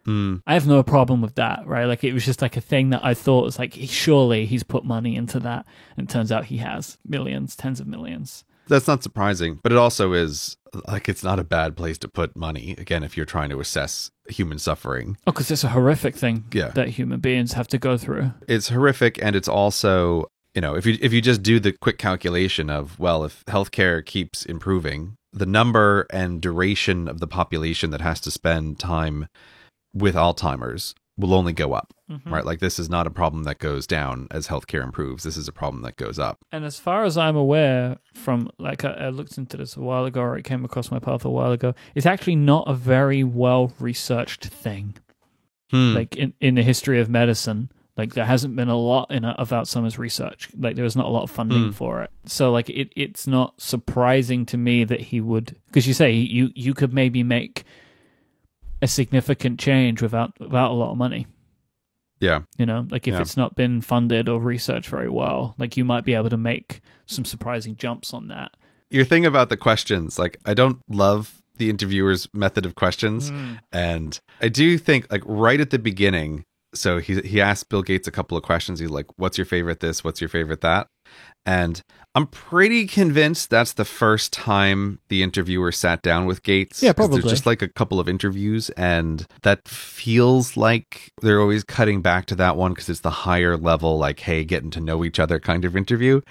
I have no problem with that, right? Like, it was just like a thing that I thought was like, surely he's put money into that. And it turns out he has millions, tens of millions. That's not surprising, but it also is like, it's not a bad place to put money, again, if you're trying to assess human suffering. Oh, because it's a horrific thing that human beings have to go through. It's horrific, and it's also, if you just do the quick calculation of, well, if healthcare keeps improving, the number and duration of the population that has to spend time with Alzheimer's will only go up, right? Like, this is not a problem that goes down as healthcare improves. This is a problem that goes up. And as far as I'm aware, from like, I looked into this a while ago, or it came across my path a while ago, it's actually not a very well researched thing. Like, in the history of medicine, like, there hasn't been a lot of Alzheimer's research. Like, there was not a lot of funding for it. So, like, it's not surprising to me that he would, because you say you could maybe make a significant change without a lot of money. Yeah. Like, if it's not been funded or researched very well, like, you might be able to make some surprising jumps on that. Your thing about the questions, like, I don't love the interviewer's method of questions. And I do think, like, right at the beginning, so he asked Bill Gates a couple of questions. He's like, what's your favorite this? What's your favorite that? And I'm pretty convinced that's the first time the interviewer sat down with Gates. Yeah, probably. There's just like a couple of interviews, and that feels like they're always cutting back to that one because it's the higher level, like, hey, getting to know each other kind of interview.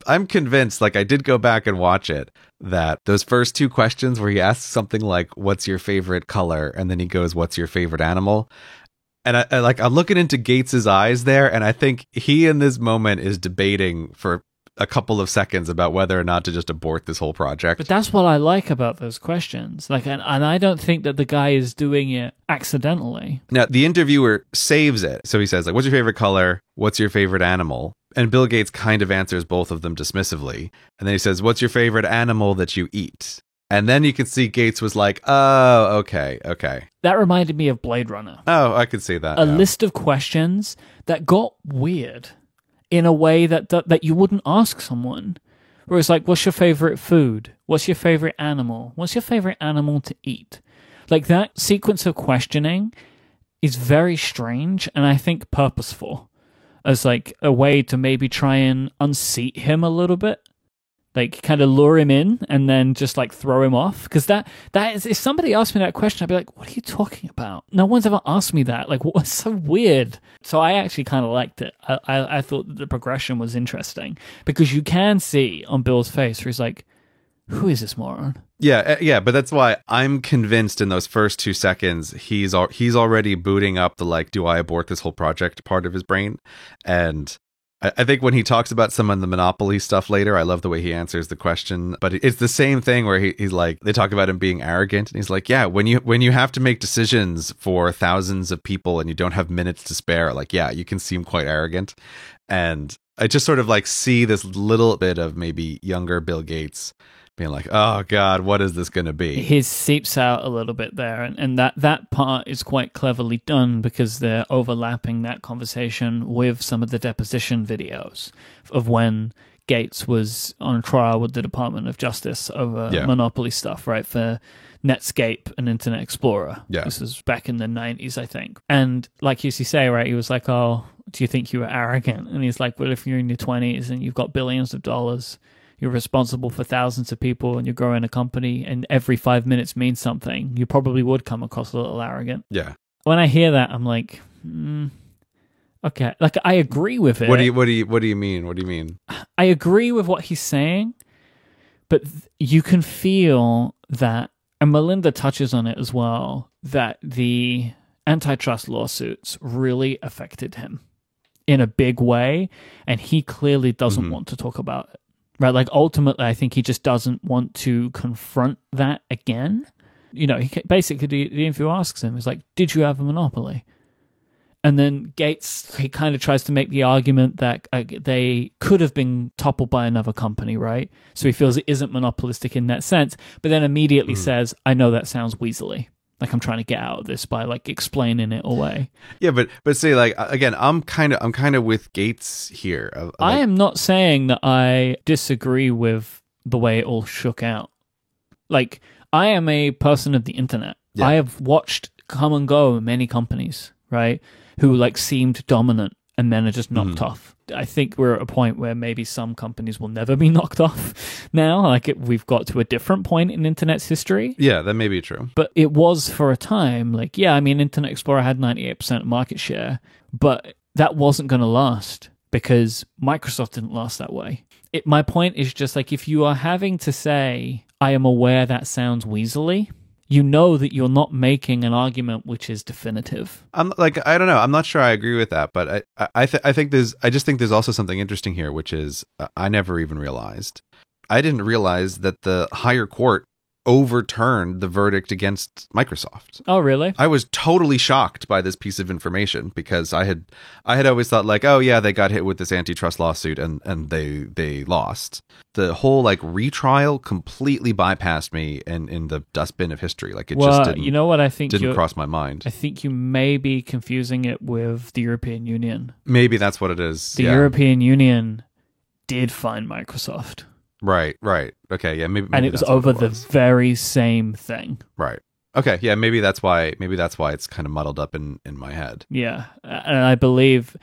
I'm convinced, like, I did go back and watch it, that those first two questions where he asks something like, what's your favorite color? And then he goes, what's your favorite animal? And I'm looking into Gates's eyes there, and I think he in this moment is debating for a couple of seconds about whether or not to just abort this whole project. But that's what I like about those questions. Like, and I don't think that the guy is doing it accidentally. Now, the interviewer saves it. So he says, like, what's your favorite color? What's your favorite animal? And Bill Gates kind of answers both of them dismissively. And then he says, what's your favorite animal that you eat? And then you can see Gates was like, oh, okay. That reminded me of Blade Runner. Oh, I could see that. A list of questions that got weird in a way that you wouldn't ask someone. Where it's like, what's your favorite food? What's your favorite animal? What's your favorite animal to eat? Like, that sequence of questioning is very strange, and I think purposeful, as like a way to maybe try and unseat him a little bit. Like, kind of lure him in and then just like throw him off. Because that is, if somebody asked me that question, I'd be like, what are you talking about? No one's ever asked me that. Like, what's so weird? So I actually kind of liked it. I thought that the progression was interesting because you can see on Bill's face where he's like, who is this moron? Yeah, but that's why I'm convinced in those first 2 seconds, he's already booting up the, like, do I abort this whole project part of his brain? And I think when he talks about some of the Monopoly stuff later, I love the way he answers the question. But it's the same thing where he's like, they talk about him being arrogant. And he's like, yeah, when you have to make decisions for thousands of people and you don't have minutes to spare, like, yeah, you can seem quite arrogant. And I just sort of like see this little bit of maybe younger Bill Gates being like, oh God, what is this going to be? His seeps out a little bit there. And that part is quite cleverly done because they're overlapping that conversation with some of the deposition videos of when Gates was on trial with the Department of Justice over Monopoly stuff, right? For Netscape and Internet Explorer. Yeah. This was back in the 90s, I think. And like you say, right, he was like, oh, do you think you were arrogant? And he's like, well, if you're in your 20s and you've got billions of dollars, you're responsible for thousands of people and you're growing a company and every 5 minutes means something, you probably would come across a little arrogant. Yeah. When I hear that, I'm like, okay. Like, I agree with it. What do you mean? What do you mean? I agree with what he's saying, but you can feel that, and Melinda touches on it as well, that the antitrust lawsuits really affected him in a big way, and he clearly doesn't want to talk about it. Right, like, ultimately, I think he just doesn't want to confront that again. You know, basically, the interviewer asks him, he's like, did you have a monopoly? And then Gates, he kind of tries to make the argument that they could have been toppled by another company, right? So he feels it isn't monopolistic in that sense, but then immediately says, I know that sounds weaselly. Like, I'm trying to get out of this by, like, explaining it away. Yeah, but say, like, again, I'm kind of with Gates here. I am not saying that I disagree with the way it all shook out. Like, I am a person of the internet. Yeah. I have watched come and go many companies, right, who like seemed dominant and then are just knocked off. I think we're at a point where maybe some companies will never be knocked off now. Like, we've got to a different point in internet's history. Yeah, that may be true. But it was for a time. Like, yeah, I mean, Internet Explorer had 98% market share, but that wasn't going to last because Microsoft didn't last that way. My point is just like, if you are having to say, I am aware that sounds weaselly, you know that you're not making an argument which is definitive. I don't know. I'm not sure I agree with that, but I think there's also something interesting here, which is I never even realized. I didn't realize that the higher court overturned the verdict against Microsoft. Oh, really? I was totally shocked by this piece of information because I had always thought like, oh yeah, they got hit with this antitrust lawsuit and they lost. The whole like retrial completely bypassed me in the dustbin of history. Like it just didn't. You know what I think didn't cross my mind. I think you may be confusing it with the European Union. Maybe that's what it is. The European Union did fine Microsoft. Right. Okay, yeah, maybe and it was over the very same thing. Right. Okay, yeah, maybe that's why it's kind of muddled up in my head. Yeah, and I believe,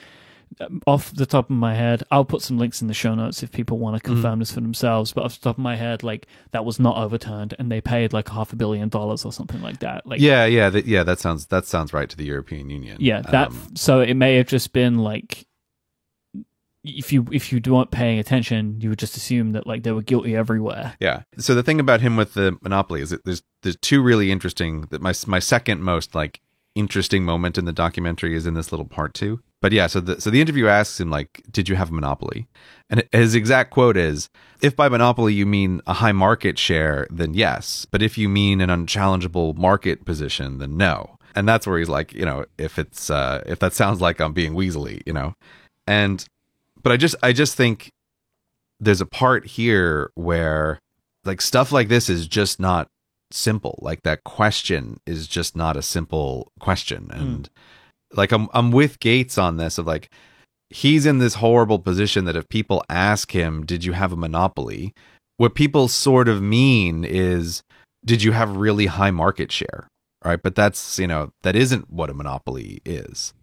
off the top of my head, I'll put some links in the show notes if people want to confirm this for themselves, but off the top of my head, like, that was not overturned, and they paid like $500 million or something like that. Like, that sounds right to the European Union. Yeah, so it may have just been like, if you weren't paying attention, you would just assume that like they were guilty everywhere. Yeah. So the thing about him with the monopoly is that there's two really interesting. That my second most like interesting moment in the documentary is in this little part 2. But yeah, so the interview asks him like, did you have a monopoly? And his exact quote is, if by monopoly you mean a high market share, then yes. But if you mean an unchallengeable market position, then no. And that's where he's like, if that sounds like I'm being weaselly, But I just think there's a part here where like stuff like this is just not simple. Like that question is just not a simple question. And like I'm with Gates on this of like, he's in this horrible position that if people ask him, did you have a monopoly? What people sort of mean is, did you have really high market share? Right. But that's, that isn't what a monopoly is.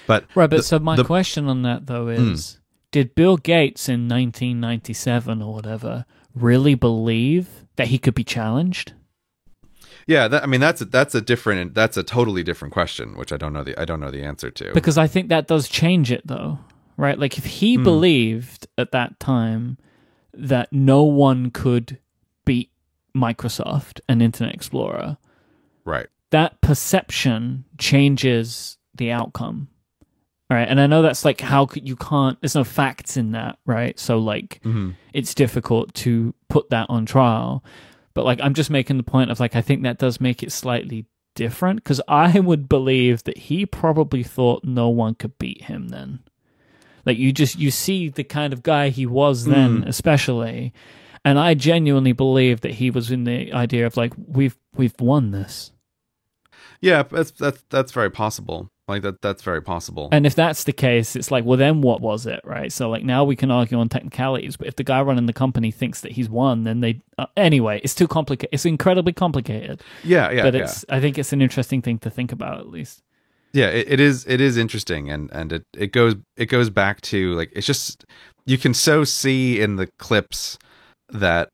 But so my question on that though is, did Bill Gates in 1997 or whatever really believe that he could be challenged? Yeah, that's a totally different question, which I don't know the answer to. Because I think that does change it though, right? Like if he believed at that time that no one could beat Microsoft and Internet Explorer, right? That perception changes the outcome. All right, and I know that's like there's no facts in that, right? So like it's difficult to put that on trial. But like I'm just making the point of like I think that does make it slightly different because I would believe that he probably thought no one could beat him then. Like you see the kind of guy he was then, especially, and I genuinely believe that he was in the idea of like we've won this. Yeah, that's very possible. Like that's very possible. And if that's the case, it's like, well, then what was it, right? So like now we can argue on technicalities, but if the guy running the company thinks that he's won, then they anyway, it's too complicated. It's incredibly complicated. Yeah. But I think it's an interesting thing to think about at least. Yeah, it is interesting, and it goes back to like it's just you can so see in the clips that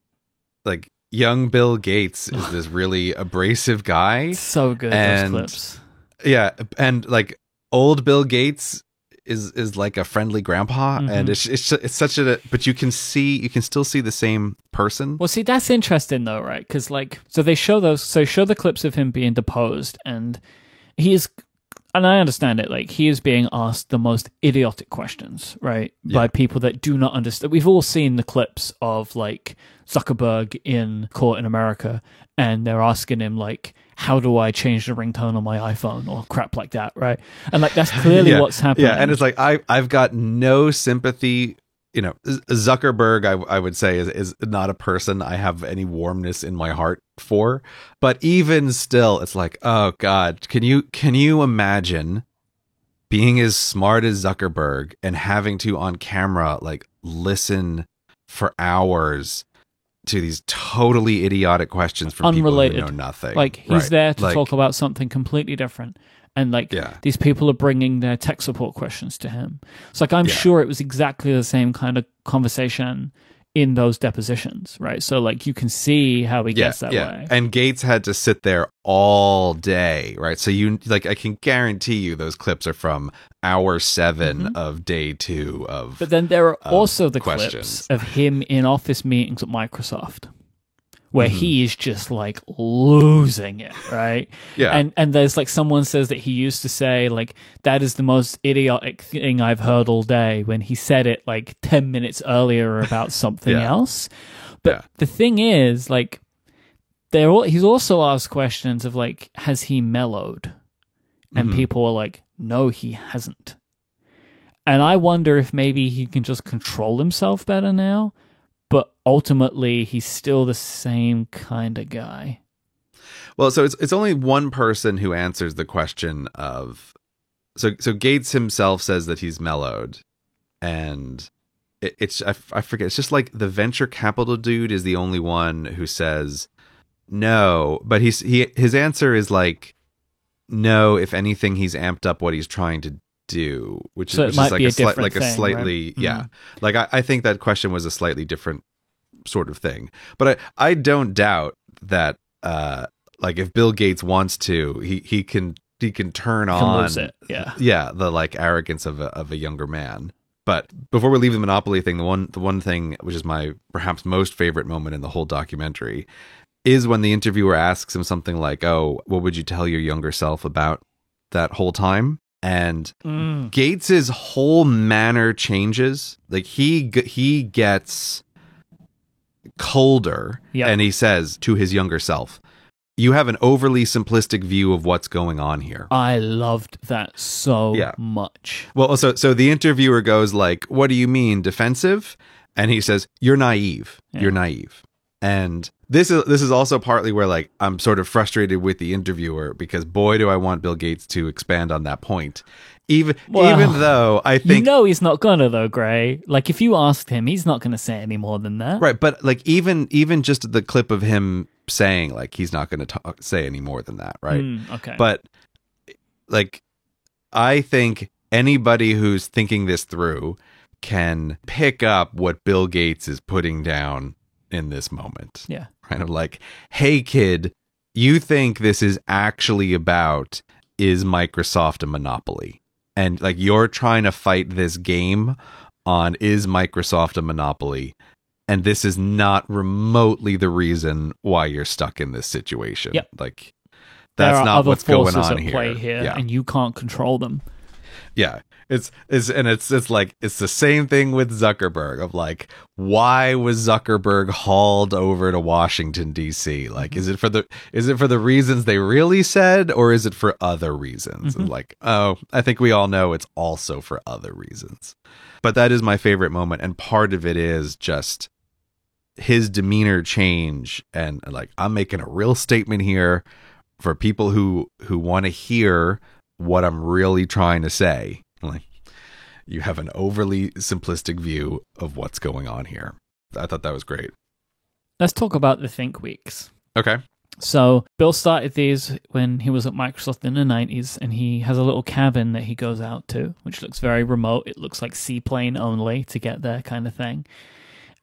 like young Bill Gates is this really abrasive guy. So good, those clips. Yeah, and like old Bill Gates is like a friendly grandpa, and it's such a but you can still see the same person. Well, see, that's interesting though, right? Because like they show the clips of him being deposed, and and I understand it, like he is being asked the most idiotic questions, right? Yeah. By people that do not understand. We've all seen the clips of like Zuckerberg in court in America, and they're asking him like, how do I change the ringtone on my iPhone or crap like that, right? And like that's clearly what's happening. Yeah, and it's like I've got no sympathy. Zuckerberg, I would say is not a person I have any warmness in my heart for. But even still, it's like, oh God, can you imagine being as smart as Zuckerberg and having to on camera like listen for hours to these totally idiotic questions from unrelated. People who know nothing. Like, he's there to talk about something completely different. And these people are bringing their tech support questions to him. It's like, I'm sure it was exactly the same kind of conversation in those depositions, right? So like, you can see how he gets that way. And Gates had to sit there all day, right? So I can guarantee you those clips are from hour 7 of day 2 of. But then there are also the questions. clips of him in office meetings at Microsoft, where he is just like losing it, right? And there's like, someone says that he used to say like, that is the most idiotic thing I've heard all day, when he said it like 10 minutes earlier about something else. But the thing is, like, he's also asked questions of like, has he mellowed? And people are like, no, he hasn't. And I wonder if maybe he can just control himself better now. But ultimately, he's still the same kind of guy. Well, so it's only one person who answers the question of... So Gates himself says that he's mellowed. And I forget, it's just like the venture capital dude is the only one who says no. But his answer is like, no, if anything, he's amped up what he's trying to do, which is like a slightly right? Like I think that question was a slightly different sort of thing, but I don't doubt that like if Bill Gates wants to, he can turn on lose it. the like arrogance of a younger man. But before we leave the Monopoly thing, the one thing which is my perhaps most favorite moment in the whole documentary is when the interviewer asks him something like, oh, what would you tell your younger self about that whole time? And Gates's whole manner changes. Like he gets colder, and he says to his younger self, you have an overly simplistic view of what's going on here. I loved that so much. Well, so the interviewer goes like, what do you mean, defensive? And he says, you're naive. You're naive. And this is also partly where like I'm sort of frustrated with the interviewer, because boy, do I want Bill Gates to expand on that point. Even though I think he's not gonna though, Gray. Like if you asked him, he's not gonna say any more than that. Right, but like even just the clip of him saying like he's not gonna say any more than that, right? Okay. But like I think anybody who's thinking this through can pick up what Bill Gates is putting down in this moment. Yeah. Kind of like, hey kid, you think this is actually about, is Microsoft a monopoly? And like you're trying to fight this game on, is Microsoft a monopoly? And this is not remotely the reason why you're stuck in this situation. Yep. Like that's not what's going on here. Play here, and you can't control them. Yeah. It's like it's the same thing with Zuckerberg of like, why was Zuckerberg hauled over to Washington D.C.? Like, is it for the reasons they really said, or is it for other reasons? And like, oh, I think we all know it's also for other reasons. But that is my favorite moment, and part of it is just his demeanor change, and like, I'm making a real statement here for people who want to hear what I'm really trying to say. Like, you have an overly simplistic view of what's going on here. I thought that was great. Let's talk about the Think Weeks. Okay. So Bill started these when he was at Microsoft in the 90s, and he has a little cabin that he goes out to, which looks very remote. It looks like seaplane only to get there kind of thing.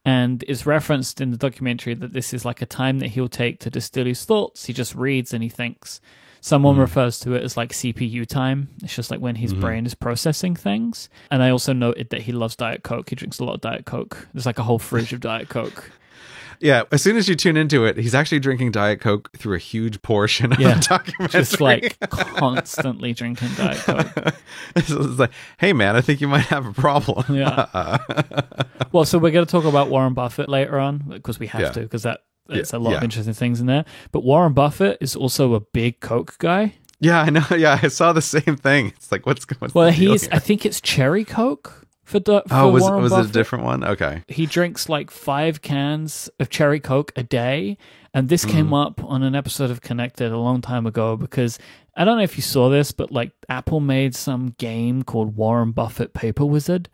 And it's referenced in the documentary that this is like a time that he'll take to distill his thoughts. He just reads and he thinks. Someone refers to it as like CPU time. It's just like when his brain is processing things. And I also noted that he loves Diet Coke. He drinks a lot of Diet Coke. There's like a whole fridge of Diet Coke. Yeah, as soon as you tune into it, he's actually drinking Diet Coke through a huge portion of the documentary. Just like constantly drinking Diet Coke. It's like, hey man, I think you might have a problem. Yeah. Well, so we're going to talk about Warren Buffett later on, because we have to, because there's a lot of interesting things in there. But Warren Buffett is also a big Coke guy. Yeah, I know. Yeah, I saw the same thing. It's like, what's the deal here? I think it's Cherry Coke for was Warren Buffett. It a different one? Okay. He drinks like 5 cans of Cherry Coke a day. And this came up on an episode of Connected a long time ago, because I don't know if you saw this, but like Apple made some game called Warren Buffett Paper Wizard.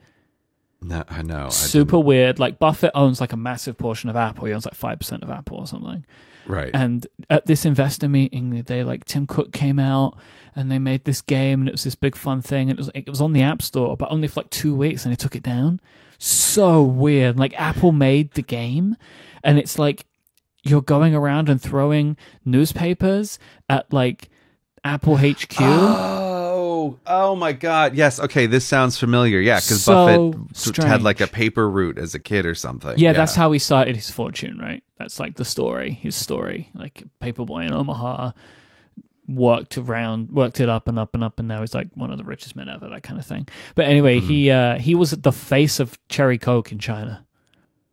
No, I know. Super weird. Like Buffett owns like a massive portion of Apple. He owns like 5% of Apple or something. Right. And at this investor meeting, Tim Cook came out and they made this game, and it was this big fun thing. And it was on the App Store, but only for like 2 weeks, and they took it down. So weird. Like Apple made the game, and it's like you're going around and throwing newspapers at like Apple HQ. Oh my God. Yes. Okay. This sounds familiar. Yeah. Because so Buffett strange. had like a paper route as a kid or something. Yeah, that's how he started his fortune, right? That's like his story. Like Paperboy in Omaha, worked it up and up and up, and now he's like one of the richest men ever, that kind of thing. But anyway, he was the face of Cherry Coke in China.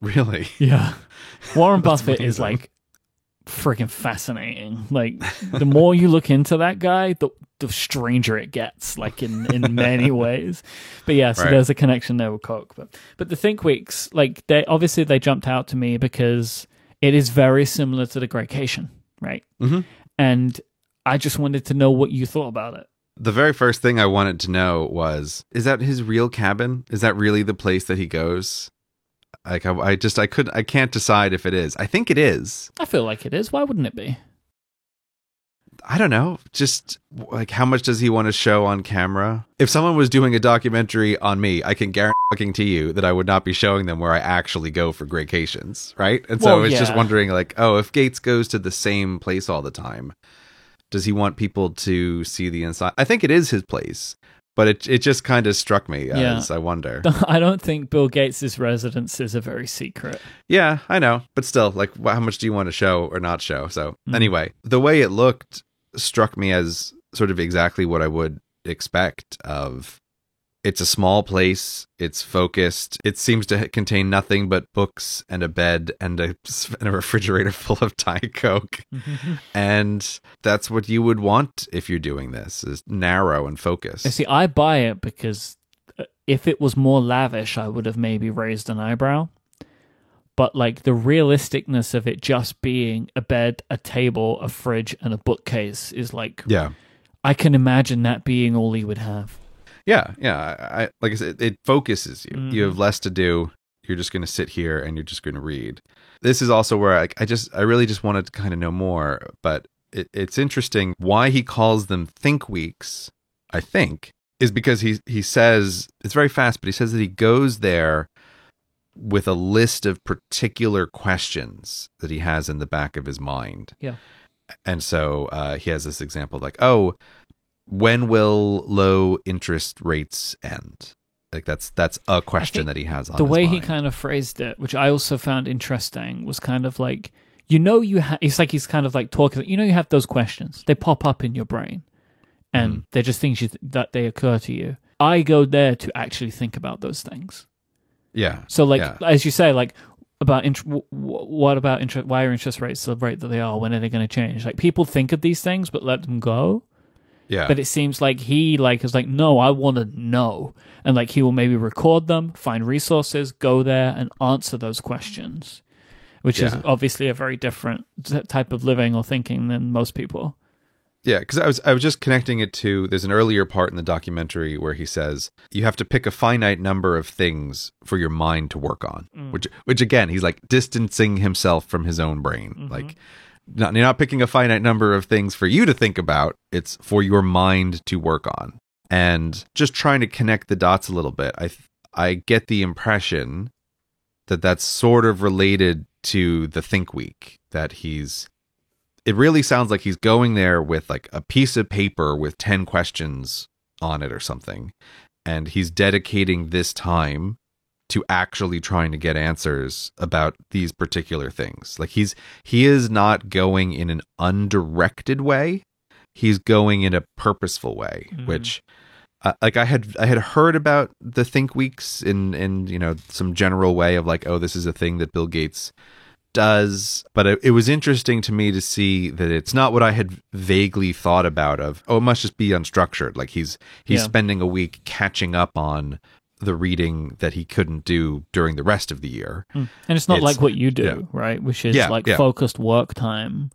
Really? Yeah. Warren Buffett is like freaking fascinating. Like the more you look into that guy, the stranger it gets, like in many ways. But yeah, so there's a connection there with Coke. But the Think Weeks, like they jumped out to me because it is very similar to the Greycation, right? Mm-hmm. And I just wanted to know what you thought about it. The very first thing I wanted to know was, is that his real cabin? Is that really the place that he goes? Like I can't decide if it is. I think it is. I feel like it is. Why wouldn't it be? I don't know. Just like, how much does he want to show on camera? If someone was doing a documentary on me, I can guarantee to you that I would not be showing them where I actually go for Greycations, right? And so it's just wondering, like, oh, if Gates goes to the same place all the time, does he want people to see the inside? I think it is his place, but it just kind of struck me as I wonder. I don't think Bill Gates' residences are very secret. Yeah, I know. But still, like, how much do you want to show or not show? So anyway, the way it looked struck me as sort of exactly what I would expect of. It's a small place. It's focused. It seems to contain nothing but books and a bed and a refrigerator full of Diet Coke. And that's what you would want if you're doing this, is narrow and focused. You see, I buy it because if it was more lavish, I would have maybe raised an eyebrow. But like the realisticness of it just being a bed, a table, a fridge, and a bookcase is like, I can imagine that being all he would have. Yeah. I like I said, it focuses you. You have less to do. You're just going to sit here and you're just going to read. This is also where I really just wanted to kind of know more. But it's interesting why he calls them Think Weeks. I think is because he says it's very fast, but he says that he goes there with a list of particular questions that he has in the back of his mind. Yeah, and so he has this example like, when will low interest rates end? Like that's a question that he has on the his way mind. he kind of phrased it, which I also found interesting, was kind of like, it's like he's kind of like talking, you have those questions, they pop up in your brain and they're just things that they occur to you. I go there to actually think about those things. Yeah. So like, as you say, like about what about interest? Why are interest rates the rate that they are? When are they going to change? Like people think of these things, but let them go. Yeah. But it seems like he is like, no, I want to know. And like he will maybe record them, find resources, go there and answer those questions, which is obviously a very different type of living or thinking than most people. Yeah, because I was just connecting it to, there's an earlier part in the documentary where he says you have to pick a finite number of things for your mind to work on, which again, he's like distancing himself from his own brain. Like, you're not picking a finite number of things for you to think about. It's for your mind to work on. And just trying to connect the dots a little bit, I get the impression that that's sort of related to the Think Week, that it really sounds like he's going there with like a piece of paper with 10 questions on it or something. And he's dedicating this time to actually trying to get answers about these particular things. Like he is not going in an undirected way. He's going in a purposeful way, which like I had heard about the Think Weeks in some general way of like, oh, this is a thing that Bill Gates does, but it was interesting to me to see that it's not what I had vaguely thought about of, oh, it must just be unstructured. Like he's spending a week catching up on the reading that he couldn't do during the rest of the year. And it's not like what you do, right? Which is focused work time.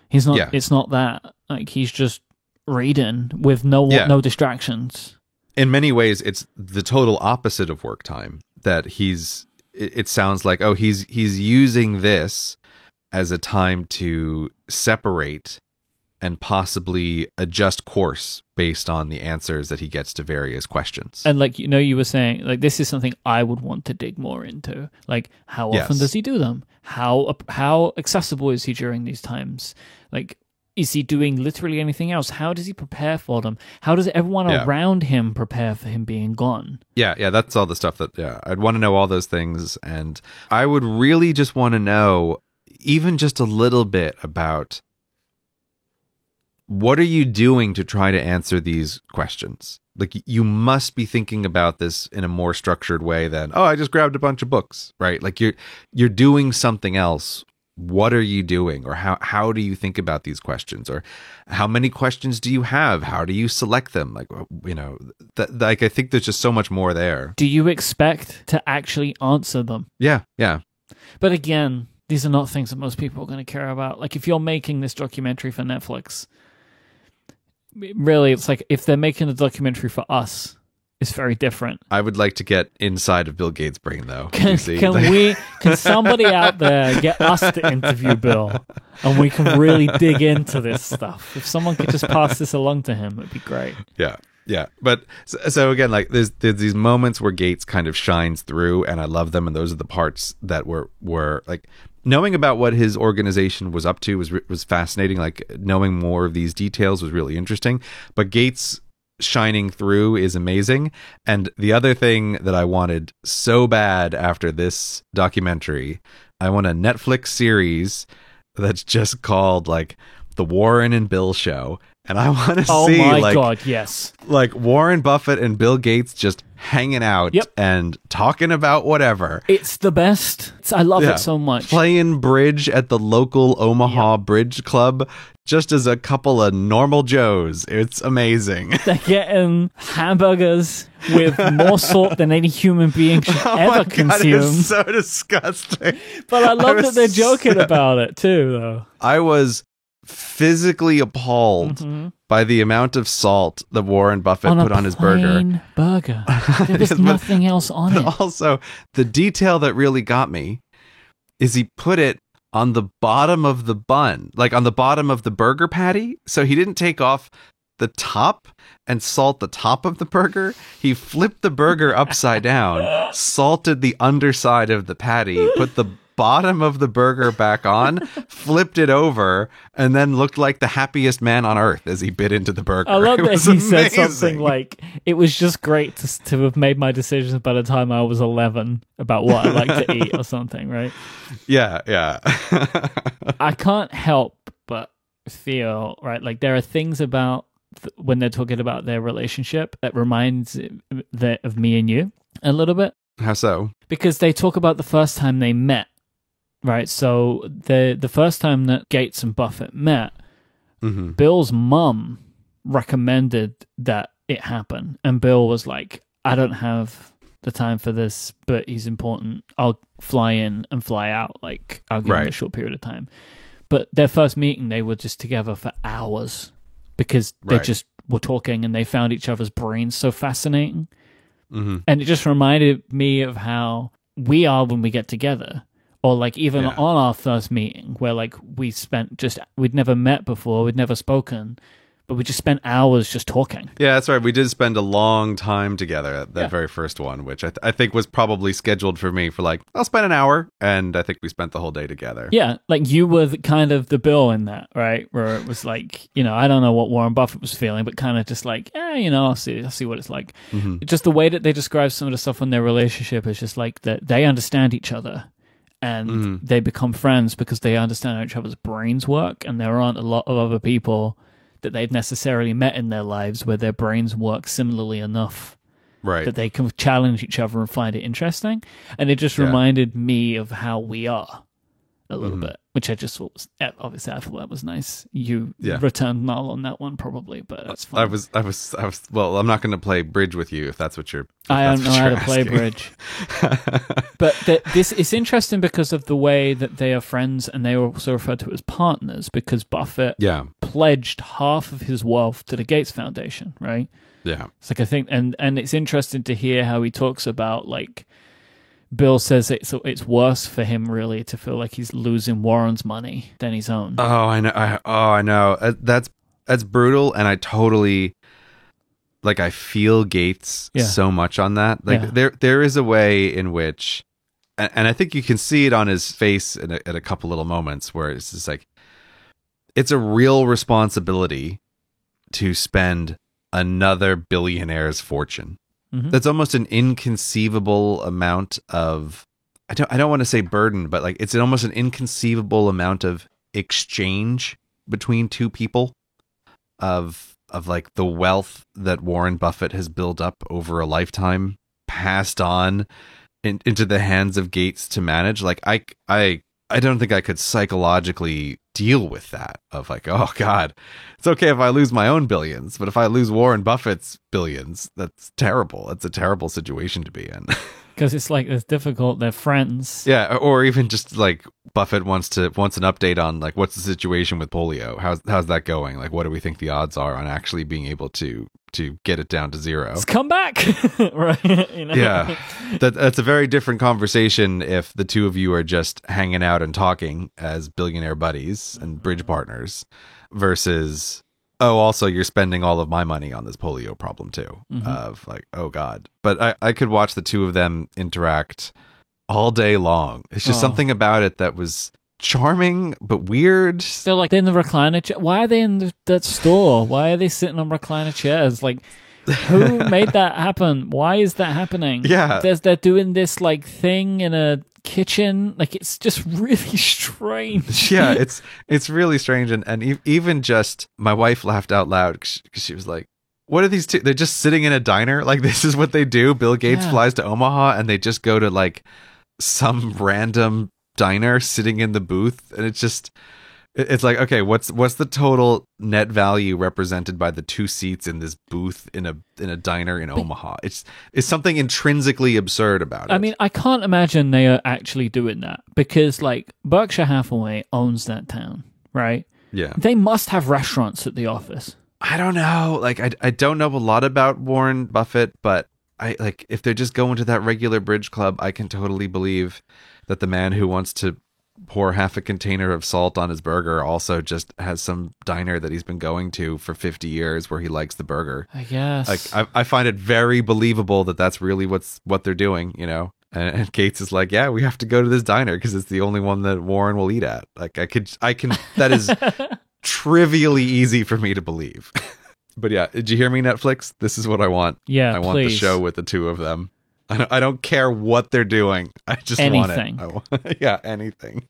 He's not, it's not that. Like he's just reading with no distractions. In many ways, it's the total opposite of work time, that it sounds like, oh, he's using this as a time to separate and possibly adjust course based on the answers that he gets to various questions. And like, you were saying, like, this is something I would want to dig more into. Like, how often does he do them? How accessible is he during these times? Like, is he doing literally anything else? How does he prepare for them? How does everyone around him prepare for him being gone? Yeah, that's all the stuff that, I'd want to know all those things. And I would really just want to know even just a little bit about what are you doing to try to answer these questions? Like, you must be thinking about this in a more structured way than, oh, I just grabbed a bunch of books, right? Like, you're doing something else. What are you doing? Or how do you think about these questions? Or how many questions do you have? How do you select them? Like, like, I think there's just so much more there. Do you expect to actually answer them? Yeah. But again, these are not things that most people are going to care about. Like, if you're making this documentary for Netflix, really, it's like, if they're making a documentary for us, it's very different. I would like to get inside of Bill Gates' brain, though. Can somebody out there get us to interview Bill, and we can really dig into this stuff? If someone could just pass this along to him, it'd be great. Yeah. But so again, like, there's these moments where Gates kind of shines through, and I love them, and those are the parts that were like, knowing about what his organization was up to was fascinating. Like, knowing more of these details was really interesting. But Gates shining through is amazing. And the other thing that I wanted so bad after this documentary, I want a Netflix series that's just called, like, The Warren and Bill Show. And I want to see, oh my God, yes, like, Warren Buffett and Bill Gates just hanging out and talking about whatever. It's the best. I love it so much. Playing bridge at the local Omaha Bridge Club, just as a couple of normal Joes. It's amazing. They're getting hamburgers with more salt than any human being should ever consume. It's so disgusting. But I love that they're joking about it too, though. I was physically appalled by the amount of salt that Warren Buffett put on his burger. There was nothing else on it. Also, the detail that really got me is he put it on the bottom of the bun, like on the bottom of the burger patty. So he didn't take off the top and salt the top of the burger. He flipped the burger upside down, salted the underside of the patty, put the bottom of the burger back on, flipped it over, and then looked like the happiest man on earth as he bit into the burger. I love that he said something like, it was just great to have made my decisions by the time I was 11 about what I like to eat or something, right? Yeah. I can't help but feel, right, like, there are things about when they're talking about their relationship that reminds of me and you a little bit. How so? Because they talk about the first time they met. Right, so the first time that Gates and Buffett met, Bill's mum recommended that it happen. And Bill was like, I don't have the time for this, but he's important. I'll fly in and fly out. Like, I'll give him a short period of time. But their first meeting, they were just together for hours because they just were talking and they found each other's brains so fascinating. And it just reminded me of how we are when we get together. Or like even on our first meeting where like we'd never met before, we'd never spoken, but we just spent hours just talking. Yeah, that's right. We did spend a long time together at that very first one, which I think was probably scheduled for me for like, I'll spend an hour. And I think we spent the whole day together. Yeah, like you were kind of the Bill in that, right? Where it was like, I don't know what Warren Buffett was feeling, but kind of just like, I'll see what it's like. Just the way that they describe some of the stuff in their relationship is just like that they understand each other. And they become friends because they understand how each other's brains work. And there aren't a lot of other people that they've necessarily met in their lives where their brains work similarly enough that they can challenge each other and find it interesting. And it just reminded me of how we are a little bit, which I just thought was, obviously I thought that was nice. You returned null on that one probably, but that's fine. I was, well, I'm not going to play bridge with you if that's what you're I don't know how to play bridge. But this is interesting because of the way that they are friends and they are also referred to as partners because Buffett pledged half of his wealth to the Gates Foundation, right? Yeah. It's like, I think, and it's interesting to hear how he talks about like Bill says it's worse for him really to feel like he's losing Warren's money than his own. Oh, I know. I know. That's brutal, and I totally like. I feel Gates so much on that. Like there is a way in which, and I think you can see it on his face at a couple little moments where it's just like, it's a real responsibility to spend another billionaire's fortune. Mm-hmm. That's almost an inconceivable amount of, I don't want to say burden, but like it's almost an inconceivable amount of exchange between two people of like the wealth that Warren Buffett has built up over a lifetime, passed on into the hands of Gates to manage. Like I don't think I could psychologically deal with that of like, oh God, it's okay if I lose my own billions, but if I lose Warren Buffett's billions, that's terrible. That's a terrible situation to be in. Because it's like, it's difficult. They're friends. Yeah. Or even just like Buffett wants an update on like, what's the situation with polio? How's that going? Like, what do we think the odds are on actually being able to get it down to zero? Let's come back. Right. You know? Yeah. That's a very different conversation if the two of you are just hanging out and talking as billionaire buddies and bridge partners versus, oh, also you're spending all of my money on this polio problem too. Mm-hmm. Of like, oh God. But I could watch the two of them interact all day long. It's just something about it that was charming but weird. They're like in the recliner chair. Why are they in that store? Why are they sitting on recliner chairs? Like, who made that happen? Why is that happening? Yeah. They're doing this like thing in a kitchen. Like, it's just really strange. Yeah, it's really strange. And even just my wife laughed out loud because she was like, what are these two? They're just sitting in a diner. Like, this is what they do. Bill Gates flies to Omaha and they just go to like some random diner sitting in the booth. And it's like, okay, what's the total net value represented by the two seats in this booth in a diner in Omaha? It's something intrinsically absurd about it. I mean, I can't imagine they are actually doing that because like Berkshire Hathaway owns that town, right? Yeah. They must have restaurants at the office. I don't know. Like, I don't know a lot about Warren Buffett, but I like if they're just going to that regular bridge club, I can totally believe that the man who wants to pour half a container of salt on his burger also just has some diner that he's been going to for 50 years where he likes the burger. I guess. Like, I find it very believable that that's really what they're doing, you know? And Gates is like, yeah, we have to go to this diner because it's the only one that Warren will eat at. Like, I can, that is trivially easy for me to believe. But yeah, did you hear me, Netflix? This is what I want. Yeah, I want the show with the two of them. I don't care what they're doing. I just anything. Want it. Yeah, anything.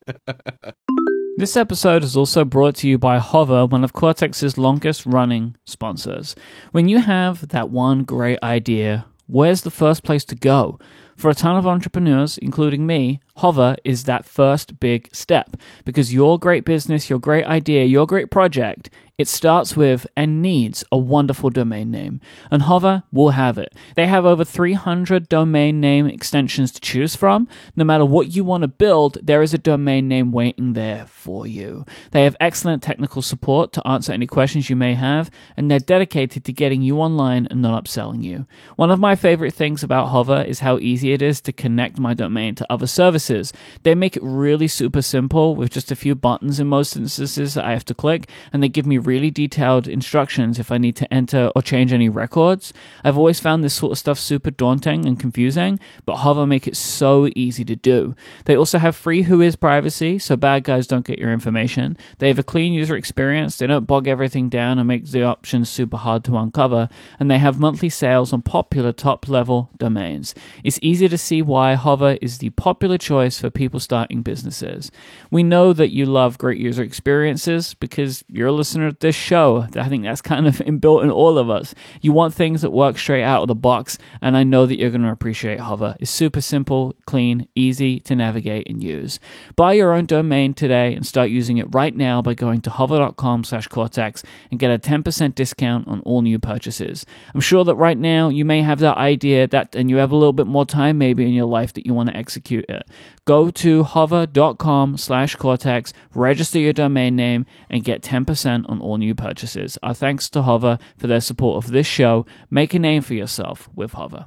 This episode is also brought to you by Hover, one of Cortex's longest running sponsors. When you have that one great idea, where's the first place to go? For a ton of entrepreneurs, including me, Hover is that first big step because your great business, your great idea, your great project, it starts with and needs a wonderful domain name. And Hover will have it. They have over 300 domain name extensions to choose from. No matter what you want to build, there is a domain name waiting there for you. They have excellent technical support to answer any questions you may have, and they're dedicated to getting you online and not upselling you. One of my favorite things about Hover is how easy it is to connect my domain to other services. They make it really super simple with just a few buttons in most instances that I have to click, and they give me really detailed instructions if I need to enter or change any records. I've always found this sort of stuff super daunting and confusing, but Hover make it so easy to do. They also have free Whois privacy, so bad guys don't get your information. They have a clean user experience, they don't bog everything down and make the options super hard to uncover, and they have monthly sales on popular top-level domains. It's easy to see why Hover is the popular choice for people starting businesses. We know that you love great user experiences because you're a listener to this show. I think that's kind of inbuilt in all of us. You want things that work straight out of the box, and I know that you're going to appreciate Hover. It's super simple, clean, easy to navigate and use. Buy your own domain today and start using it right now by going to hover.com/Cortex and get a 10% discount on all new purchases. I'm sure that right now you may have that idea and you have a little bit more time maybe in your life that you want to execute it. Go to hover.com/Cortex, register your domain name, and get 10% on all new purchases. Our thanks to Hover for their support of this show. Make a name for yourself with Hover.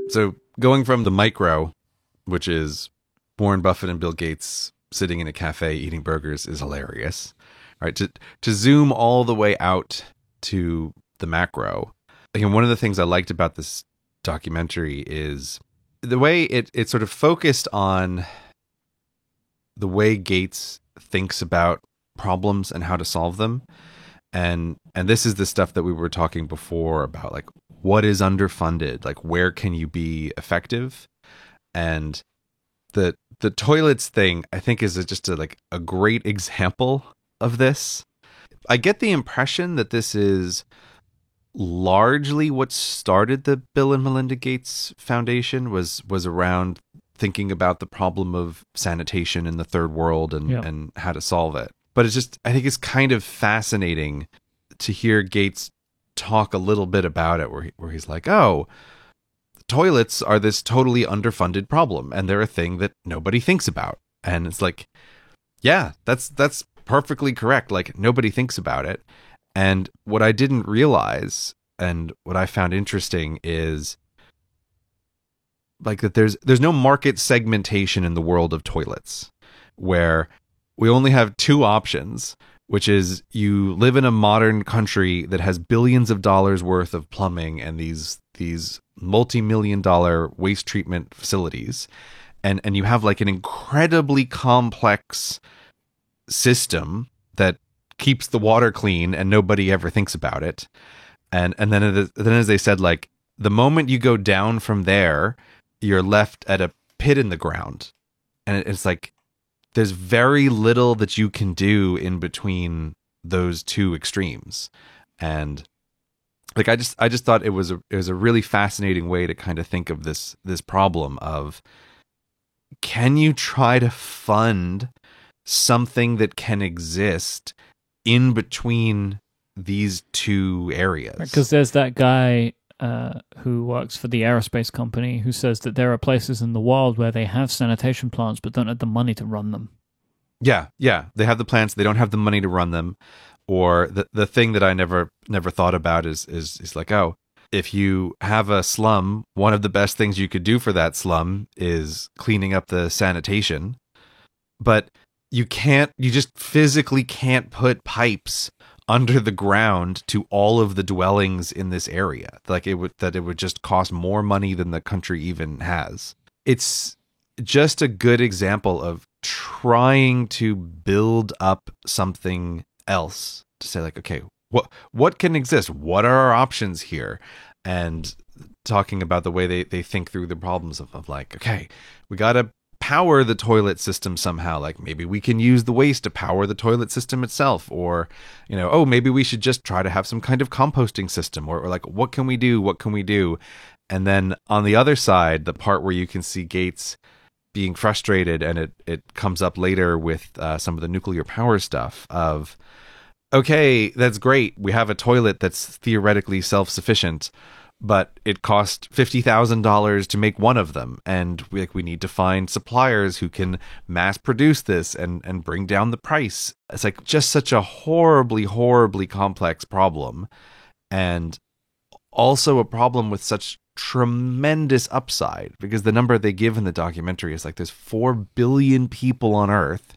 So going from the micro which is Warren Buffett and Bill Gates sitting in a cafe eating burgers, is hilarious. All right, to zoom all the way out to the macro, again, one of the things I liked about this documentary is the way it sort of focused on the way Gates thinks about problems and how to solve them. And this is the stuff that we were talking before about, like, what is underfunded? Like, where can you be effective? And the toilets thing, I think, is just a great example of this. I get the impression that this is largely what started the Bill and Melinda Gates Foundation was around thinking about the problem of sanitation in the third world and how to solve it. But it's just, I think it's kind of fascinating to hear Gates talk a little bit about it, where he's like, oh, toilets are this totally underfunded problem, and they're a thing that nobody thinks about. And it's like, yeah, that's perfectly correct. Like, nobody thinks about it. And what I didn't realize, and what I found interesting, is like that there's no market segmentation in the world of toilets, where we only have two options, which is you live in a modern country that has billions of dollars worth of plumbing and these multi-million-dollar waste treatment facilities, and you have like an incredibly complex system that keeps the water clean and nobody ever thinks about it. And then as they said, like, the moment you go down from there, you're left at a pit in the ground. And it's like, there's very little that you can do in between those two extremes. And like, I just thought it was a really fascinating way to kind of think of this problem of, can you try to fund something that can exist in between these two areas? Because there's that guy who works for the aerospace company who says that there are places in the world where they have sanitation plants but don't have the money to run them. Yeah. They have the plants, they don't have the money to run them. Or the thing that I never thought about is like, oh, if you have a slum, one of the best things you could do for that slum is cleaning up the sanitation. But you just physically can't put pipes under the ground to all of the dwellings in this area. Like, it would just cost more money than the country even has. It's just a good example of trying to build up something else to say, like, okay, what can exist? What are our options here? And talking about the way they think through the problems of like, okay, we got to power the toilet system somehow. Like, maybe we can use the waste to power the toilet system itself, or, maybe we should just try to have some kind of composting system, or like, what can we do? And then on the other side, the part where you can see Gates being frustrated, and it comes up later with some of the nuclear power stuff of, okay, that's great, we have a toilet that's theoretically self-sufficient, but it cost $50,000 to make one of them, and we need to find suppliers who can mass produce this and bring down the price. It's like just such a horribly, horribly complex problem, and also a problem with such tremendous upside, because the number they give in the documentary is like there's 4 billion people on Earth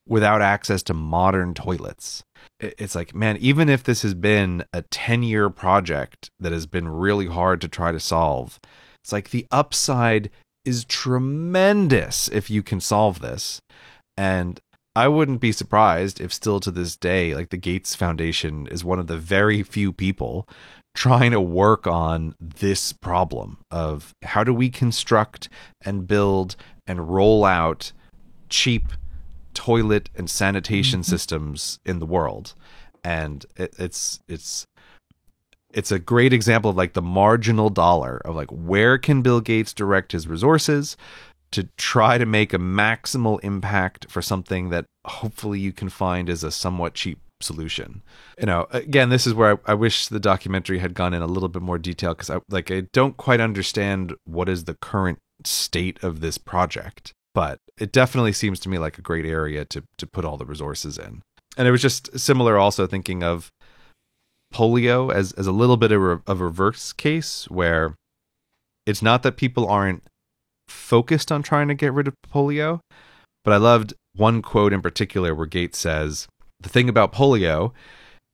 without access to modern toilets. It's like, man, even if this has been a 10-year project that has been really hard to try to solve, it's like the upside is tremendous if you can solve this. And I wouldn't be surprised if still to this day, like, the Gates Foundation is one of the very few people trying to work on this problem of how do we construct and build and roll out cheap toilet and sanitation systems in the world. And it's a great example of like the marginal dollar of like, where can Bill Gates direct his resources to try to make a maximal impact for something that hopefully you can find as a somewhat cheap solution. Again, this is where I wish the documentary had gone in a little bit more detail, because I don't quite understand what is the current state of this project. But it definitely seems to me like a great area to put all the resources in. And it was just similar also thinking of polio as a little bit of a reverse case, where it's not that people aren't focused on trying to get rid of polio. But I loved one quote in particular where Gates says, the thing about polio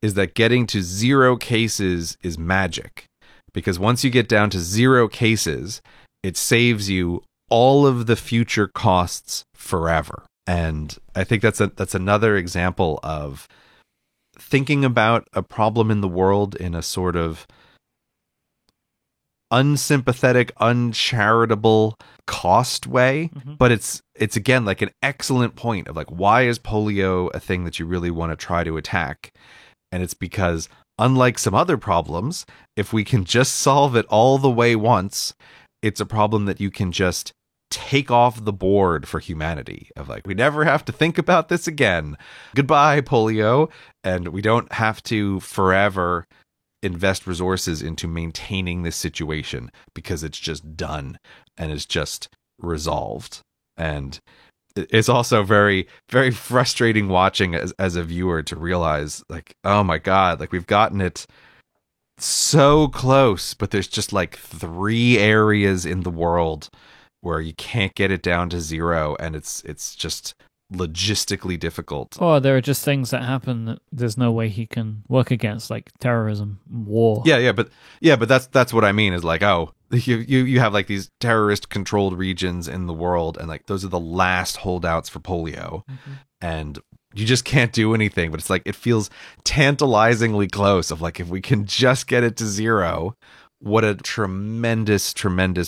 is that getting to 0 cases is magic. Because once you get down to 0 cases, it saves you all of the future costs forever. And I think that's another example of thinking about a problem in the world in a sort of unsympathetic, uncharitable cost way. Mm-hmm. But it's again like an excellent point of like, why is polio a thing that you really want to try to attack? And it's because unlike some other problems, if we can just solve it all the way once, it's a problem that you can just take off the board for humanity. Of like, we never have to think about this again. Goodbye, polio. And we don't have to forever invest resources into maintaining this situation because it's just done and it's just resolved. And it's also very, very frustrating watching as a viewer to realize like, oh my God, like we've gotten it so close, but there's just like 3 areas in the world where you can't get it down to 0, and it's just logistically difficult. Or there are just things that happen that there's no way he can work against, like terrorism, war. But that's what I mean is like, oh, you have like these terrorist controlled regions in the world, and like those are the last holdouts for polio, and you just can't do anything. But it's like it feels tantalizingly close. Of like, if we can just get it to 0, what a tremendous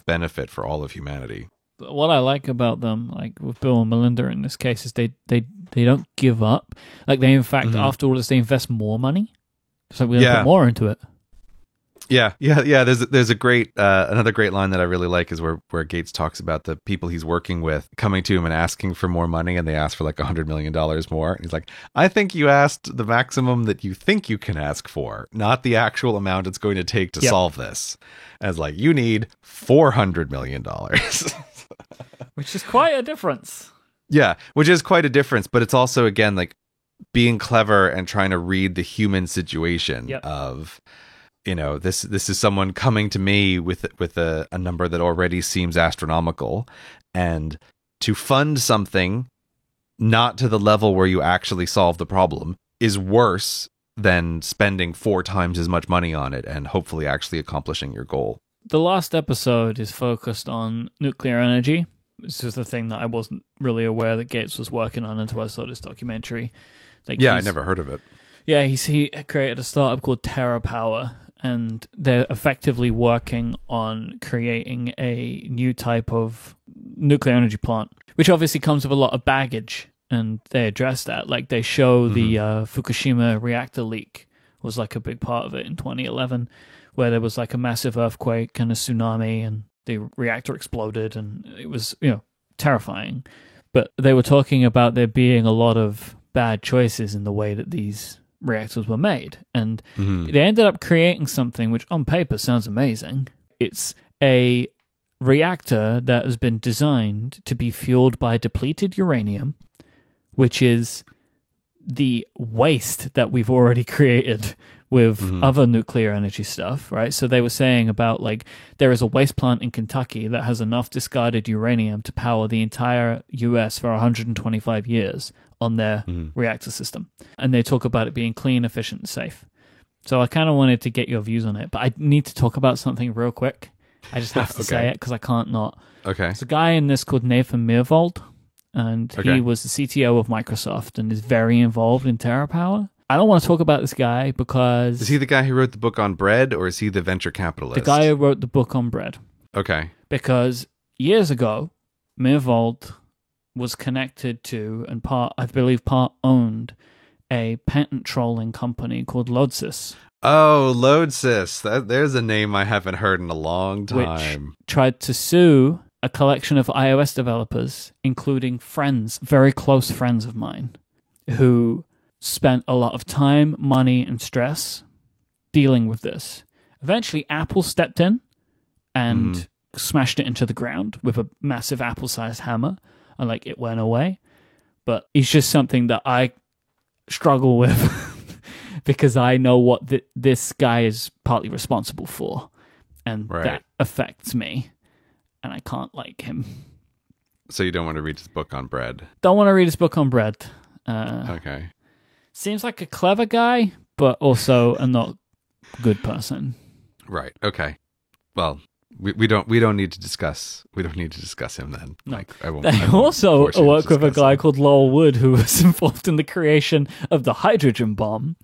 benefit for all of humanity. What I like about them, like with Bill and Melinda in this case, is they don't give up. Like they, in fact, after all this, they invest more money. So we put more into it. Yeah. There's a great another great line that I really like is where Gates talks about the people he's working with coming to him and asking for more money, and they ask for like $100 million more. And he's like, I think you asked the maximum that you think you can ask for, not the actual amount it's going to take to solve this. As like, you need $400 million. Which is quite a difference. Yeah, which is quite a difference, but it's also, again, like being clever and trying to read the human situation of, you know, this is someone coming to me with a number that already seems astronomical, and to fund something not to the level where you actually solve the problem is worse than spending 4 times as much money on it and hopefully actually accomplishing your goal. The last episode is focused on nuclear energy. This is the thing that I wasn't really aware that Gates was working on until I saw this documentary. Like, I never heard of it. Yeah, he created a startup called TerraPower, and they're effectively working on creating a new type of nuclear energy plant, which obviously comes with a lot of baggage, and they address that. Like, they show the Fukushima reactor leak was like a big part of it in 2011, where there was like a massive earthquake and a tsunami, and the reactor exploded, and it was, terrifying. But they were talking about there being a lot of bad choices in the way that these reactors were made. And they ended up creating something which on paper sounds amazing. It's a reactor that has been designed to be fueled by depleted uranium, which is the waste that we've already created with other nuclear energy stuff, right? So they were saying about, like, there is a waste plant in Kentucky that has enough discarded uranium to power the entire US for 125 years on their reactor system. And they talk about it being clean, efficient, and safe. So I kind of wanted to get your views on it, but I need to talk about something real quick. I just have to say it because I can't not. Okay. There's a guy in this called Nathan Myhrvold, and he was the CTO of Microsoft and is very involved in TerraPower. I don't want to talk about this guy because... Is he the guy who wrote the book on bread, or is he the venture capitalist? The guy who wrote the book on bread. Okay. Because years ago, Myhrvold was connected to and part owned a patent trolling company called Lodsys. Oh, Lodsys. There's a name I haven't heard in a long time. Which tried to sue a collection of iOS developers, including friends, very close friends of mine, who spent a lot of time, money, and stress dealing with this. Eventually, Apple stepped in and smashed it into the ground with a massive Apple-sized hammer, and like it went away. But it's just something that I struggle with because I know what this guy is partly responsible for, and that affects me. and I can't like him. So you don't want to read his book on bread? Don't want to read his book on bread. Okay. Seems like a clever guy, but also a not good person. Right. Okay. Well, we don't need to discuss him then. No. Like, I won't. They also work with a guy called Lowell Wood, who was involved in the creation of the hydrogen bomb.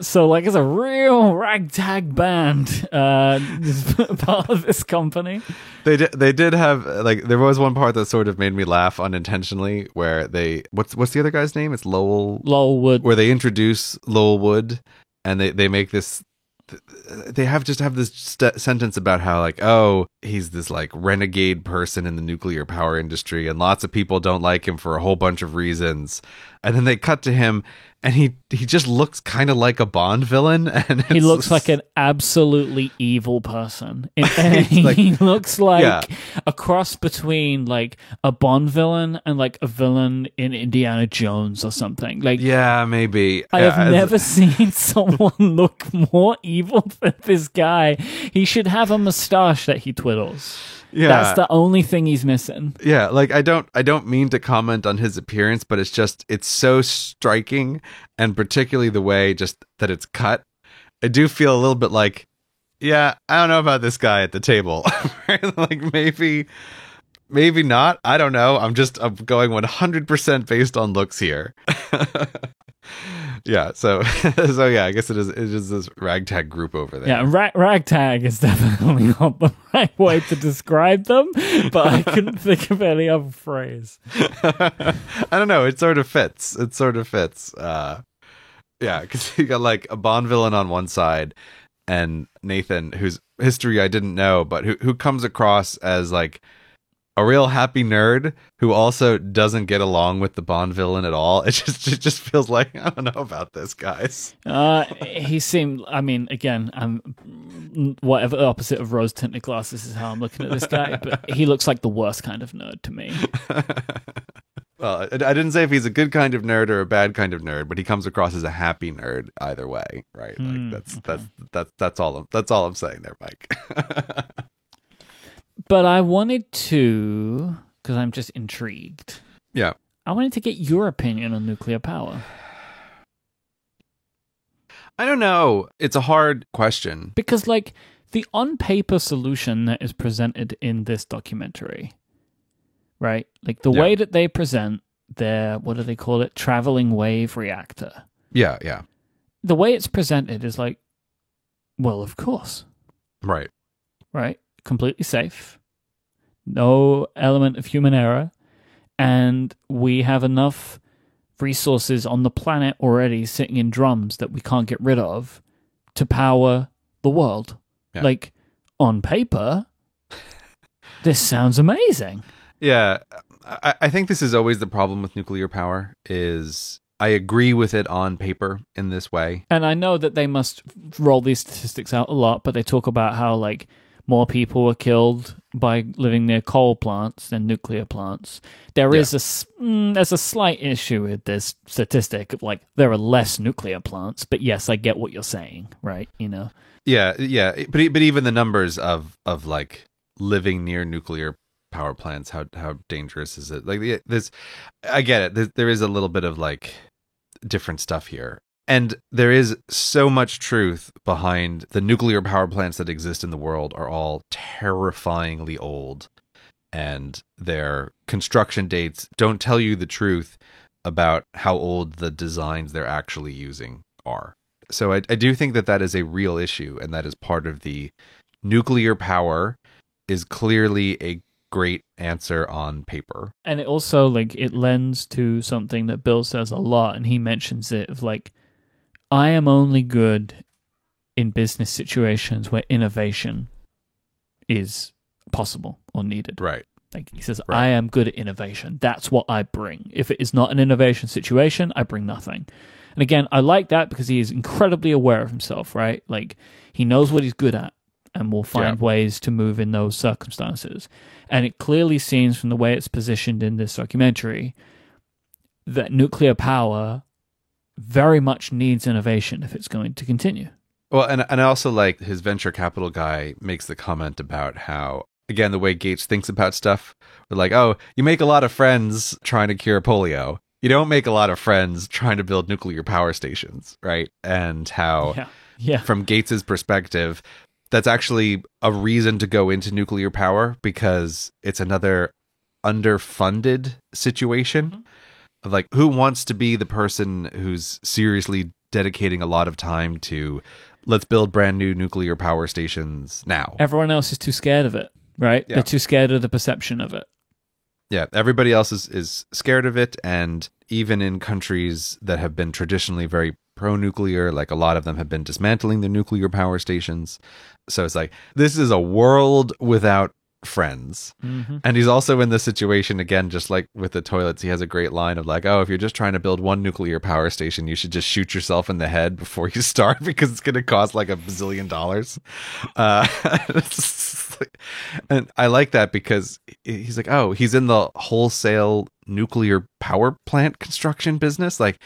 So like it's a real ragtag band part of this company. They did have like there was one part that sort of made me laugh unintentionally where they what's the other guy's name? It's Lowell Wood, where they introduce Lowell Wood and they make this. They have this sentence about how like, oh, he's this like renegade person in the nuclear power industry and lots of people don't like him for a whole bunch of reasons. And then they cut to him and he just looks kind of like a Bond villain. And he looks like an absolutely evil person. He looks like a cross between like a Bond villain and like a villain in Indiana Jones or something. Like, yeah, maybe. I have never seen someone look more evil than this guy. He should have a mustache that he twiddles. Yeah. That's the only thing he's missing. Yeah, like I don't mean to comment on his appearance, but it's so striking, and particularly the way just that it's cut. I do feel a little bit like, yeah, I don't know about this guy at the table. Like maybe not. I don't know. I'm going 100% based on looks here. Yeah, so yeah, I guess it is this ragtag group over there. Yeah, ragtag is definitely not the right way to describe them, but I couldn't think of any other phrase. I don't know, it sort of fits. Yeah, because you got like a Bond villain on one side and Nathan, whose history I didn't know, but who comes across as like a real happy nerd who also doesn't get along with the Bond villain at all. It just feels like, I don't know about this, guys. He seemed, I mean, again, whatever the opposite of rose-tinted glasses is how I'm looking at this guy, but he looks like the worst kind of nerd to me. Well, I didn't say if he's a good kind of nerd or a bad kind of nerd, but he comes across as a happy nerd either way, right? Like that's all I'm saying there, Mike. But I wanted to, because I'm just intrigued. Yeah. I wanted to get your opinion on nuclear power. I don't know. It's a hard question. Because, like, the on-paper solution that is presented in this documentary, right? Like, the way that they present their, what do they call it? Traveling wave reactor. Yeah, yeah. The way it's presented is like, well, of course. Right. Right? Completely safe, no element of human error, and we have enough resources on the planet already sitting in drums that we can't get rid of to power the world. Yeah. Like, on paper, this sounds amazing. Yeah, I think this is always the problem with nuclear power, is I agree with it on paper in this way. And I know that they must roll these statistics out a lot, but they talk about how, like, more people were killed by living near coal plants than nuclear plants. There's a slight issue with this statistic. Like, there are less nuclear plants, but yes, I get what you're saying, right? You know? Yeah. But even the numbers of like living near nuclear power plants, how dangerous is it? Like, I get it. There is a little bit of like different stuff here. And there is so much truth behind the nuclear power plants that exist in the world are all terrifyingly old. And their construction dates don't tell you the truth about how old the designs they're actually using are. So I do think that is a real issue. And that is part of the nuclear power is clearly a great answer on paper. And it also, like, it lends to something that Bill says a lot. And he mentions it of like, I am only good in business situations where innovation is possible or needed. Right. Like he says, right. I am good at innovation. That's what I bring. If it is not an innovation situation, I bring nothing. And again, I like that because he is incredibly aware of himself, right? Like, he knows what he's good at and will find ways to move in those circumstances. And it clearly seems from the way it's positioned in this documentary that nuclear power very much needs innovation if it's going to continue. Well, and I also like his venture capital guy makes the comment about how again, the way Gates thinks about stuff. We're like, oh, you make a lot of friends trying to cure polio. You don't make a lot of friends trying to build nuclear power stations, right? And how, from Gates's perspective, that's actually a reason to go into nuclear power because it's another underfunded situation of like, who wants to be the person who's seriously dedicating a lot of time to let's build brand new nuclear power stations now. Everyone else is too scared of it, right? Yeah. They're too scared of the perception of it. Yeah, everybody else is scared of it, and even in countries that have been traditionally very pro-nuclear, like a lot of them have been dismantling their nuclear power stations. So it's like, this is a world without friends. And he's also in this situation again, just like with the toilets. He has a great line of like, oh, if you're just trying to build one nuclear power station, you should just shoot yourself in the head before you start because it's going to cost like $1 bazillion. And I like that because he's like, oh, he's in the wholesale nuclear power plant construction business. Like,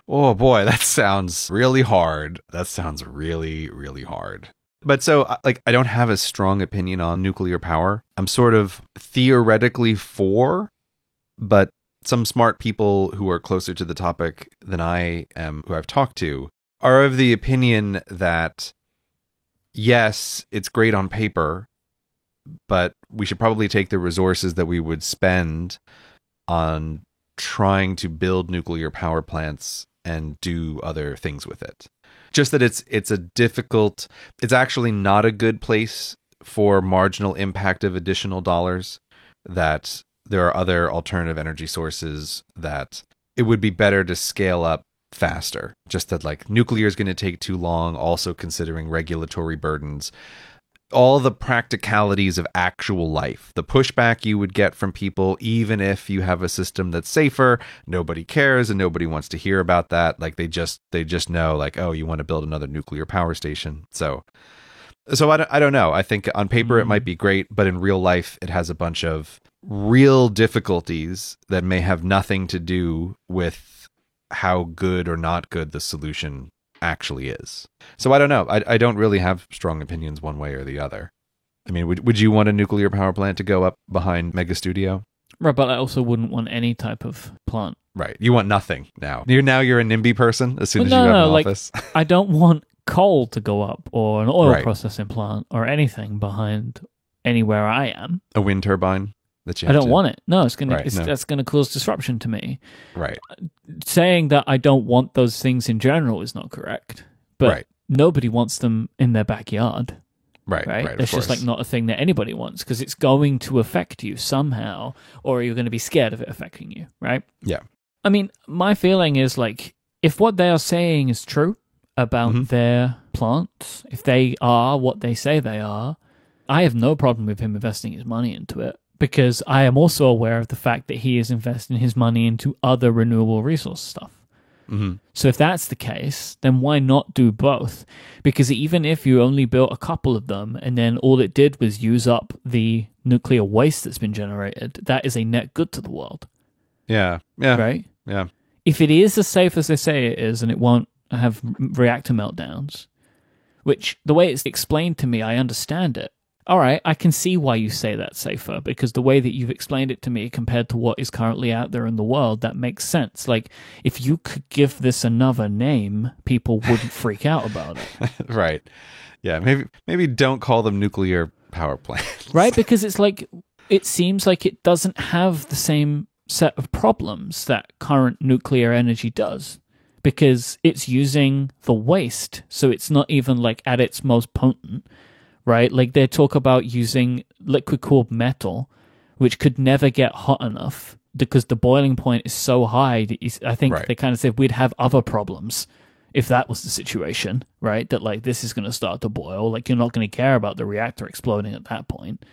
oh boy, that sounds really hard. That sounds really, really hard. But so, like, I don't have a strong opinion on nuclear power. I'm sort of theoretically for, but some smart people who are closer to the topic than I am, who I've talked to, are of the opinion that, yes, it's great on paper, but we should probably take the resources that we would spend on trying to build nuclear power plants and do other things with it. Just that it's a difficult, it's actually not a good place for marginal impact of additional dollars, that there are other alternative energy sources that it would be better to scale up faster. Just that like nuclear is going to take too long, also considering regulatory burdens. All the practicalities of actual life, the pushback you would get from people, even if you have a system that's safer, nobody cares and nobody wants to hear about that. Like they just know like, oh, you want to build another nuclear power station. So I don't know. I think on paper it might be great, but in real life it has a bunch of real difficulties that may have nothing to do with how good or not good the solution actually is. So I don't know. I don't really have strong opinions one way or the other. I mean, would you want a nuclear power plant to go up behind Mega Studio? Right, but I also wouldn't want any type of plant. Right. You want nothing now. You're a NIMBY person as soon as you have an office. Like, I don't want coal to go up or an oil processing plant or anything behind anywhere I am. A wind turbine? I don't want it. No, that's gonna cause disruption to me. Right. Saying that I don't want those things in general is not correct. But nobody wants them in their backyard. Right. It's just like not a thing that anybody wants because it's going to affect you somehow, or you're going to be scared of it affecting you. Right. Yeah. I mean, my feeling is like if what they are saying is true about their plants, if they are what they say they are, I have no problem with him investing his money into it. Because I am also aware of the fact that he is investing his money into other renewable resource stuff. So if that's the case, then why not do both? Because even if you only built a couple of them and then all it did was use up the nuclear waste that's been generated, that is a net good to the world. Yeah. Right? Yeah. If it is as safe as they say it is and it won't have reactor meltdowns, which the way it's explained to me, I understand it. All right, I can see why you say that's safer, because the way that you've explained it to me compared to what is currently out there in the world, that makes sense. Like, if you could give this another name, people wouldn't freak out about it. Right. Yeah, maybe don't call them nuclear power plants. Right, because it's like, it seems like it doesn't have the same set of problems that current nuclear energy does. Because it's using the waste, so it's not even like at its most potent. Right? Like they talk about using liquid cooled metal, which could never get hot enough because the boiling point is so high. I think they kind of said we'd have other problems if that was the situation, right? That like this is going to start to boil. Like you're not going to care about the reactor exploding at that point.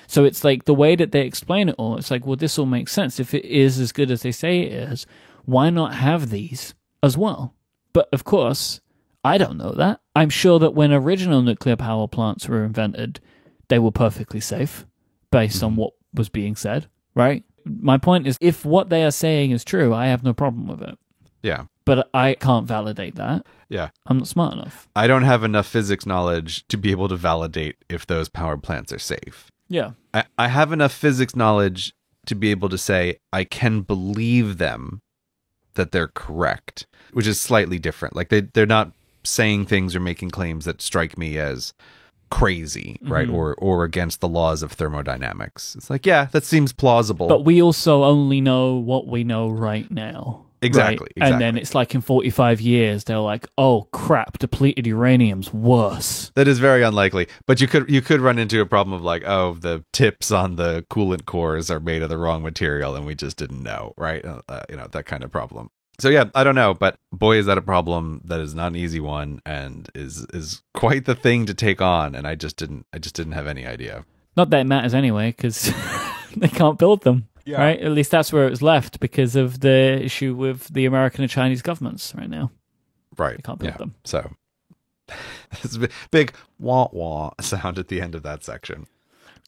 So it's like the way that they explain it all, it's like, well, this all makes sense. If it is as good as they say it is, why not have these as well? But of course, I don't know that. I'm sure that when original nuclear power plants were invented, they were perfectly safe based on what was being said, right? My point is, if what they are saying is true, I have no problem with it. Yeah. But I can't validate that. Yeah. I'm not smart enough. I don't have enough physics knowledge to be able to validate if those power plants are safe. Yeah. I have enough physics knowledge to be able to say I can believe them that they're correct, which is slightly different. Like they're not saying things or making claims that strike me as crazy, right? Or against the laws of thermodynamics. It's like, yeah, that seems plausible. But we also only know what we know right now. Exactly. Right? And then it's like in 45 years, they're like, oh crap, depleted uranium's worse. That is very unlikely. But you could run into a problem of like, oh, the tips on the coolant cores are made of the wrong material and we just didn't know, right? That kind of problem. So yeah, I don't know, but boy, is that a problem that is not an easy one and is quite the thing to take on. And I just didn't have any idea. Not that it matters anyway, because they can't build them. Yeah. Right? At least that's where it was left because of the issue with the American and Chinese governments right now. Right. They can't build them. So there's a big wah-wah sound at the end of that section.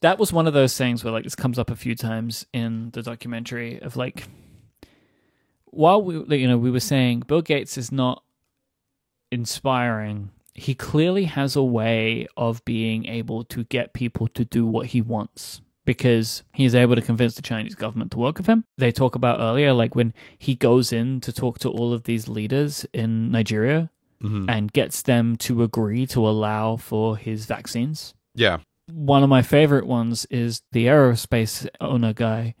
That was one of those things where like this comes up a few times in the documentary of like, while we were saying Bill Gates is not inspiring, he clearly has a way of being able to get people to do what he wants. Because he is able to convince the Chinese government to work with him. They talk about earlier, like when he goes in to talk to all of these leaders in Nigeria and gets them to agree to allow for his vaccines. Yeah. One of my favorite ones is the aerospace owner guy.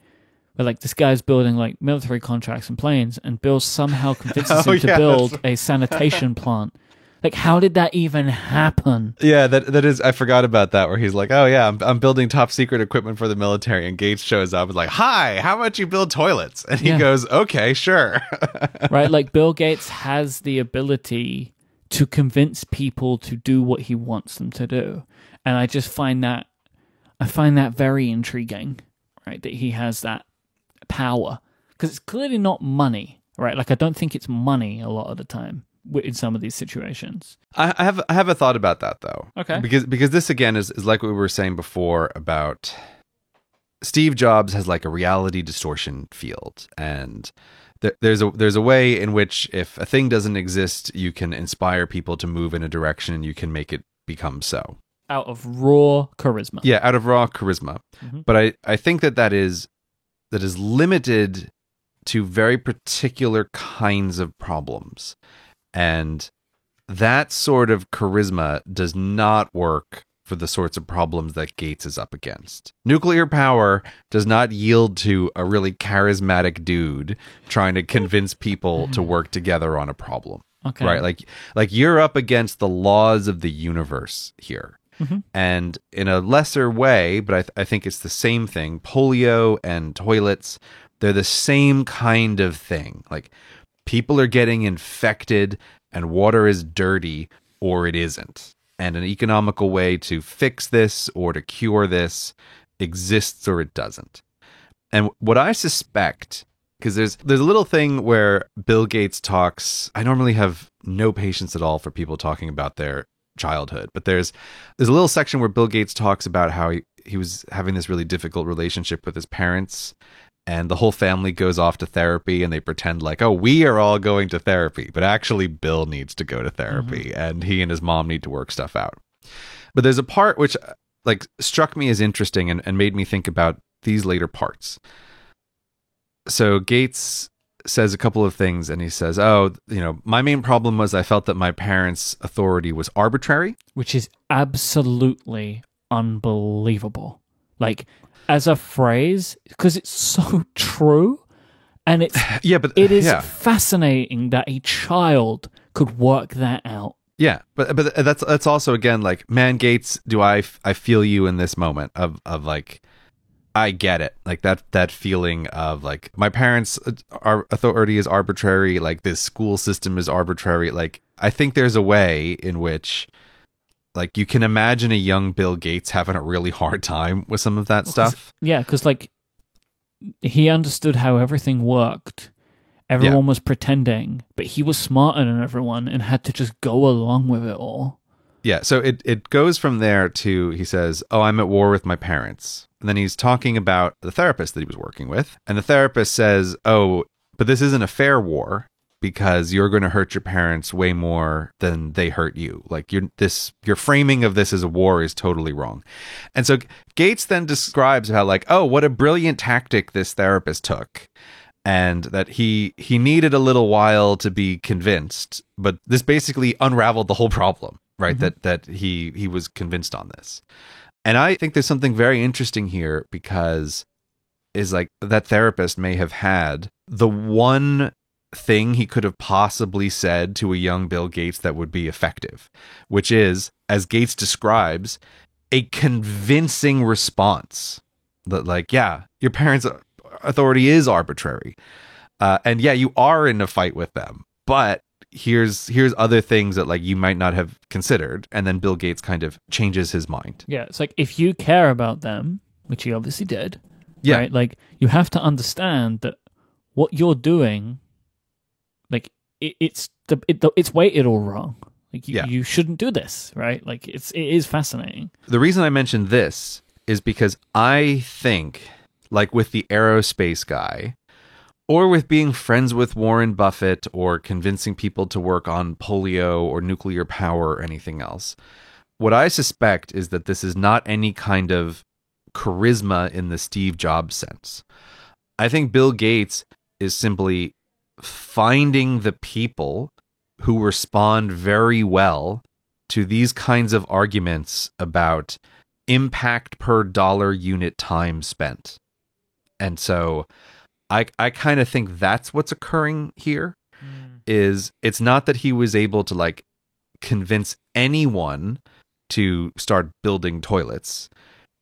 Where like this guy's building like military contracts and planes, and Bill somehow convinces him to build a sanitation plant. Like, how did that even happen? Yeah, that is. I forgot about that. Where he's like, "Oh yeah, I'm building top secret equipment for the military," and Gates shows up and is like, "Hi, how about you build toilets?" And he goes, "Okay, sure." Right, like Bill Gates has the ability to convince people to do what he wants them to do, and I just find that very intriguing. Right, that he has that power because it's clearly not money. Right, like I don't think it's money a lot of the time in some of these situations. I have a thought about that though. Okay. Because this again is like what we were saying before about Steve Jobs has like a reality distortion field, and there's a way in which if a thing doesn't exist, you can inspire people to move in a direction and you can make it become so. Out of raw charisma. Yeah, out of raw charisma. Mm-hmm. But I think that is limited to very particular kinds of problems. And that sort of charisma does not work for the sorts of problems that Gates is up against. Nuclear power does not yield to a really charismatic dude trying to convince people to work together on a problem. Okay. Right? Like you're up against the laws of the universe here. Mm-hmm. And in a lesser way, but I think it's the same thing, polio and toilets, they're the same kind of thing. Like, people are getting infected and water is dirty or it isn't. And an economical way to fix this or to cure this exists or it doesn't. And what I suspect, because there's a little thing where Bill Gates talks, I normally have no patience at all for people talking about their childhood, but there's a little section where Bill Gates talks about how he was having this really difficult relationship with his parents. And the whole family goes off to therapy and they pretend like, oh, we are all going to therapy. But actually, Bill needs to go to therapy and he and his mom need to work stuff out. But there's a part which like struck me as interesting and made me think about these later parts. So Gates says a couple of things and he says, oh, my main problem was I felt that my parents' authority was arbitrary. Which is absolutely unbelievable. Like, as a phrase, because it's so true, and it is fascinating that a child could work that out. Yeah, but that's also again like, man, Gates, I feel you in this moment of like, I get it, like that feeling of like my parents' authority is arbitrary, like this school system is arbitrary. Like I think there's a way in which. Like, you can imagine a young Bill Gates having a really hard time with some of that stuff. Yeah, because, like, he understood how everything worked. Everyone was pretending, but he was smarter than everyone and had to just go along with it all. Yeah, so it goes from there to, he says, oh, I'm at war with my parents. And then he's talking about the therapist that he was working with. And the therapist says, oh, but this isn't a fair war. because you're going to hurt your parents way more than they hurt you. Like your framing of this as a war is totally wrong. And so Gates then describes how like, oh, what a brilliant tactic this therapist took. And that he needed a little while to be convinced, but this basically unraveled the whole problem, right? Mm-hmm. That he was convinced on this. And I think there's something very interesting here because is like that therapist may have had the one thing he could have possibly said to a young Bill Gates that would be effective, which is, as Gates describes, a convincing response that like, yeah, your parents' authority is arbitrary. And yeah, you are in a fight with them, but here's other things that like you might not have considered. And then Bill Gates kind of changes his mind. Yeah. It's like, if you care about them, which he obviously did, yeah. Right? Like you have to understand that what you're doing, like it's weighted all wrong. Like you shouldn't do this, right? Like it is fascinating. The reason I mentioned this is because I think, like with the aerospace guy, or with being friends with Warren Buffett, or convincing people to work on polio or nuclear power or anything else, what I suspect is that this is not any kind of charisma in the Steve Jobs sense. I think Bill Gates is simply finding the people who respond very well to these kinds of arguments about impact per dollar unit time spent. And so I kind of think that's what's occurring here. Is it's not that he was able to like convince anyone to start building toilets.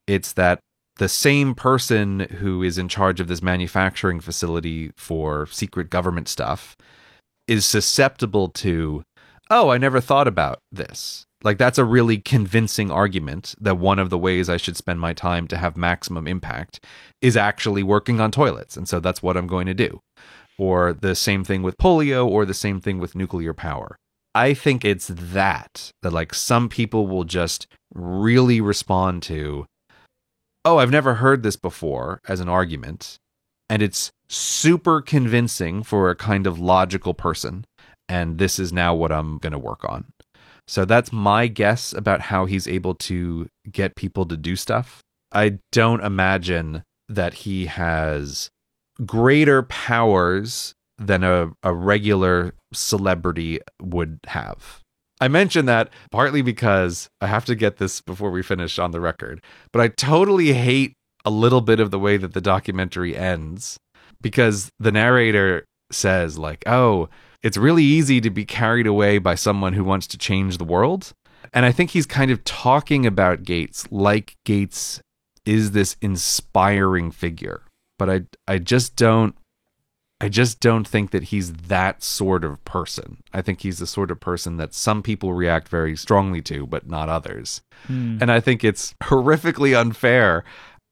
It's that the same person who is in charge of this manufacturing facility for secret government stuff is susceptible to, oh, I never thought about this. Like, that's a really convincing argument that one of the ways I should spend my time to have maximum impact is actually working on toilets. And so that's what I'm going to do. Or the same thing with polio, or the same thing with nuclear power. I think it's that like some people will just really respond to, oh, I've never heard this before as an argument. And it's super convincing for a kind of logical person. And this is now what I'm going to work on. So that's my guess about how he's able to get people to do stuff. I don't imagine that he has greater powers than a regular celebrity would have. I mention that partly because I have to get this before we finish on the record, but I totally hate a little bit of the way that the documentary ends, because the narrator says like, oh, it's really easy to be carried away by someone who wants to change the world. And I think he's kind of talking about Gates like Gates is this inspiring figure. But I just don't think that he's that sort of person. I think he's the sort of person that some people react very strongly to, but not others. And I think it's horrifically unfair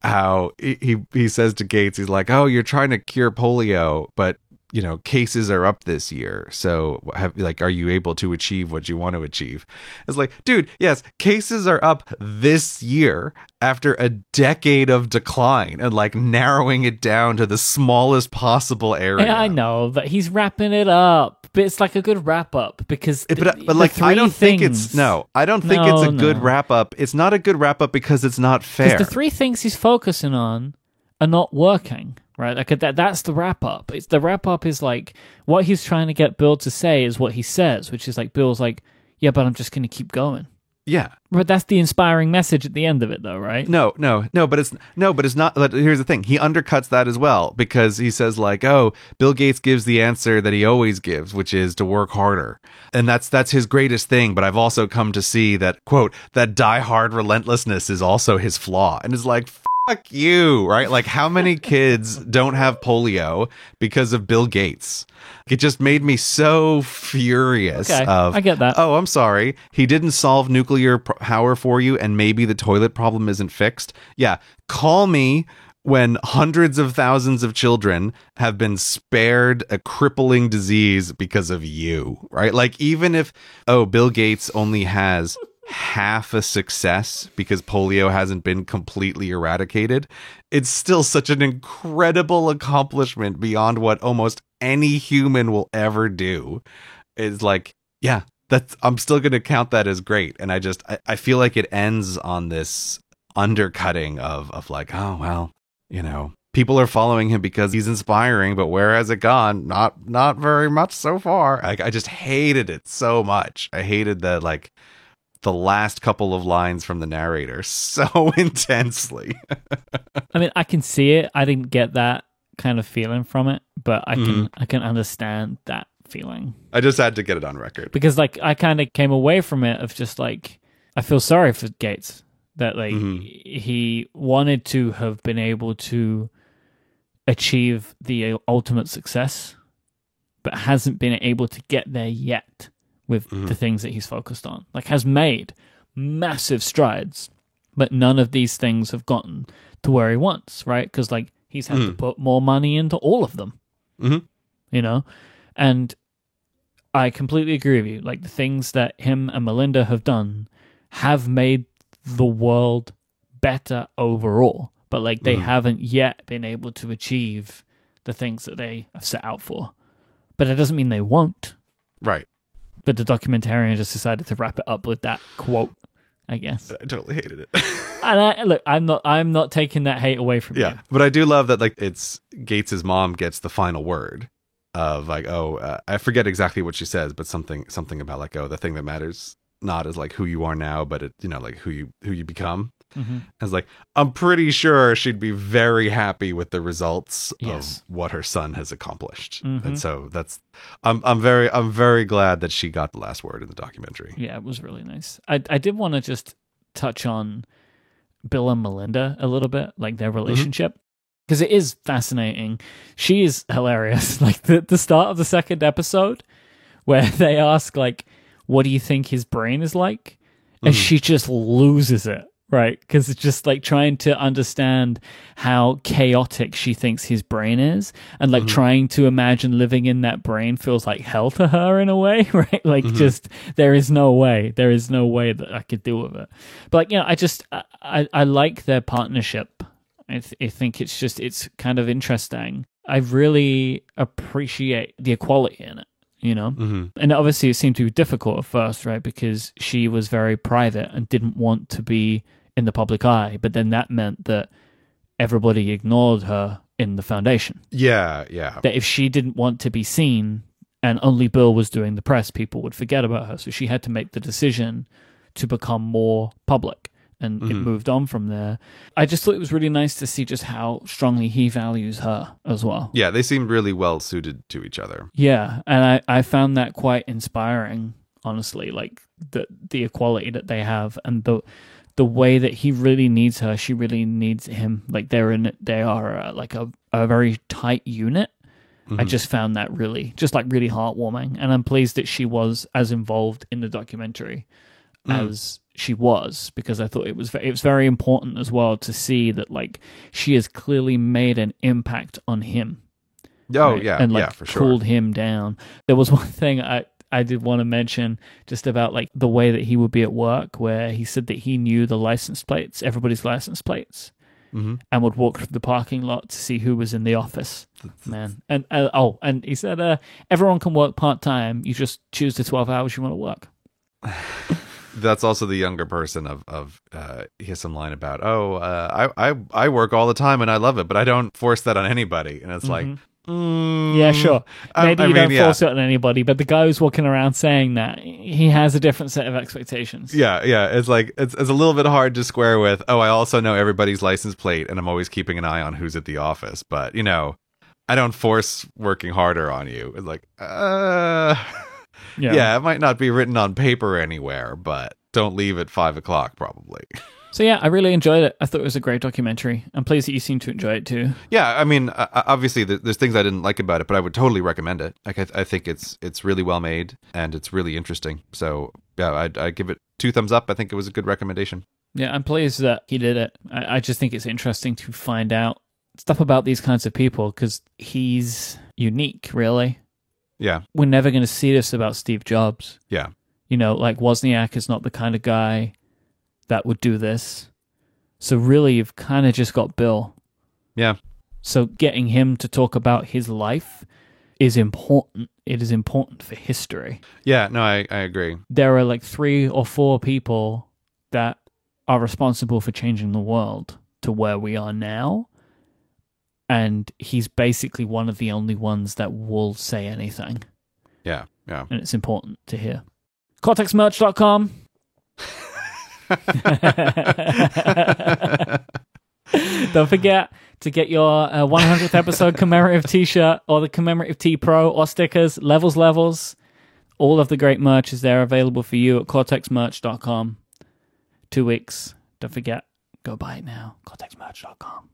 how he says to Gates, he's like, oh, you're trying to cure polio, but you know, cases are up this year. So are you able to achieve what you want to achieve? It's like, dude, yes, cases are up this year after a decade of decline and like narrowing it down to the smallest possible area. Yeah, I know, but he's wrapping it up. But it's like a good wrap up because I don't think it's a good wrap up. It's not a good wrap up because it's not fair. Because the three things he's focusing on are not working. Right, like that's the wrap up. It's the wrap up is like what he's trying to get Bill to say is what he says, which is like Bill's like, yeah, but I'm just going to keep going. Yeah, but that's the inspiring message at the end of it, though, right? No, but it's not. Here's the thing: he undercuts that as well because he says like, oh, Bill Gates gives the answer that he always gives, which is to work harder, and that's his greatest thing. But I've also come to see that quote that die-hard relentlessness is also his flaw, and it's like. Fuck you, right? Like, how many kids don't have polio because of Bill Gates? It just made me so furious. Okay, I get that. Oh, I'm sorry. He didn't solve nuclear power for you, and maybe the toilet problem isn't fixed. Yeah, call me when hundreds of thousands of children have been spared a crippling disease because of you, right? Like, even if, Bill Gates only has half a success because polio hasn't been completely eradicated, it's still such an incredible accomplishment beyond what almost any human will ever do is like, yeah, I'm still going to count that as great. And I feel like it ends on this undercutting of like, oh, well, you know, people are following him because he's inspiring, but where has it gone? Not very much so far. I just hated it so much. I hated that, like, the last couple of lines from the narrator so intensely. I mean, I can see it. I didn't get that kind of feeling from it, but I can understand that feeling. I just had to get it on record. Because, like, I kind of came away from it of just, like, I feel sorry for Gates. That, like, he wanted to have been able to achieve the ultimate success, but hasn't been able to get there yet with the things that he's focused on. Like, has made massive strides, but none of these things have gotten to where he wants, right? Because, like, he's had to put more money into all of them, you know? And I completely agree with you. Like, the things that him and Melinda have done have made the world better overall, but like they haven't yet been able to achieve the things that they have set out for. But it doesn't mean they won't. Right. But the documentarian just decided to wrap it up with that quote, I guess. I totally hated it. And look, I'm not taking that hate away from you. Yeah, but I do love that, like, it's Gates's mom gets the final word of like, I forget exactly what she says, but something about like, the thing that matters not as like who you are now, but it, you know, like who you become. I was like, I'm pretty sure she'd be very happy with the results of what her son has accomplished. And so I'm very glad that she got the last word in the documentary. Yeah, it was really nice. I did want to just touch on Bill and Melinda a little bit, like their relationship, because it is fascinating. She is hilarious. Like the start of the second episode where they ask, like, what do you think his brain is like? And she just loses it, right? Because it's just like trying to understand how chaotic she thinks his brain is. And like trying to imagine living in that brain feels like hell to her in a way, right? Like just, there is no way that I could deal with it. But like, you know, I like their partnership. I think it's kind of interesting. I really appreciate the equality in it. You know, and obviously it seemed to be difficult at first, right? Because she was very private and didn't want to be in the public eye. But then that meant that everybody ignored her in the Foundation. Yeah. That if she didn't want to be seen and only Bill was doing the press, people would forget about her. So she had to make the decision to become more public. And it moved on from there. I just thought it was really nice to see just how strongly he values her as well. Yeah, they seemed really well suited to each other. Yeah, and I found that quite inspiring, honestly, like the equality that they have and the way that he really needs her, she really needs him. Like they are like a very tight unit. I just found that really heartwarming, and I'm pleased that she was as involved in the documentary as she was, because I thought it was very important as well to see that like she has clearly made an impact on him. Oh, right? yeah, and like for sure. cooled him down. There was one thing I did want to mention just about like the way that he would be at work, where he said that he knew the license plates, everybody's license plates, and would walk through the parking lot to see who was in the office. Man, and he said everyone can work part-time. You just choose the 12 hours you want to work. That's also the younger person of he has some line about, I work all the time and I love it, but I don't force that on anybody. And it's like, yeah, sure. Maybe you don't force it on anybody, but the guy who's walking around saying that, he has a different set of expectations. Yeah. It's like, it's a little bit hard to square with, I also know everybody's license plate and I'm always keeping an eye on who's at the office. But, you know, I don't force working harder on you. It's like, yeah, it might not be written on paper anywhere, but don't leave at 5 o'clock probably. So yeah, I really enjoyed it. I thought it was a great documentary. I'm pleased that you seem to enjoy it too. Yeah, I mean, obviously there's things I didn't like about it, but I would totally recommend it. Like I think it's really well made and it's really interesting. So yeah, I'd give it 2 thumbs up. I think it was a good recommendation. Yeah, I'm pleased that he did it. I just think it's interesting to find out stuff about these kinds of people because he's unique, really. Yeah. We're never going to see this about Steve Jobs. Yeah. You know, like Wozniak is not the kind of guy that would do this. So really, you've kind of just got Bill. Yeah. So getting him to talk about his life is important. It is important for history. Yeah, no, I agree. There are like 3 or 4 people that are responsible for changing the world to where we are now. And he's basically one of the only ones that will say anything. Yeah, yeah. And it's important to hear. CortexMerch.com. Don't forget to get your 100th episode commemorative t-shirt or the commemorative T-Pro or stickers, levels. All of the great merch is there available for you at CortexMerch.com. 2 weeks. Don't forget, go buy it now. CortexMerch.com.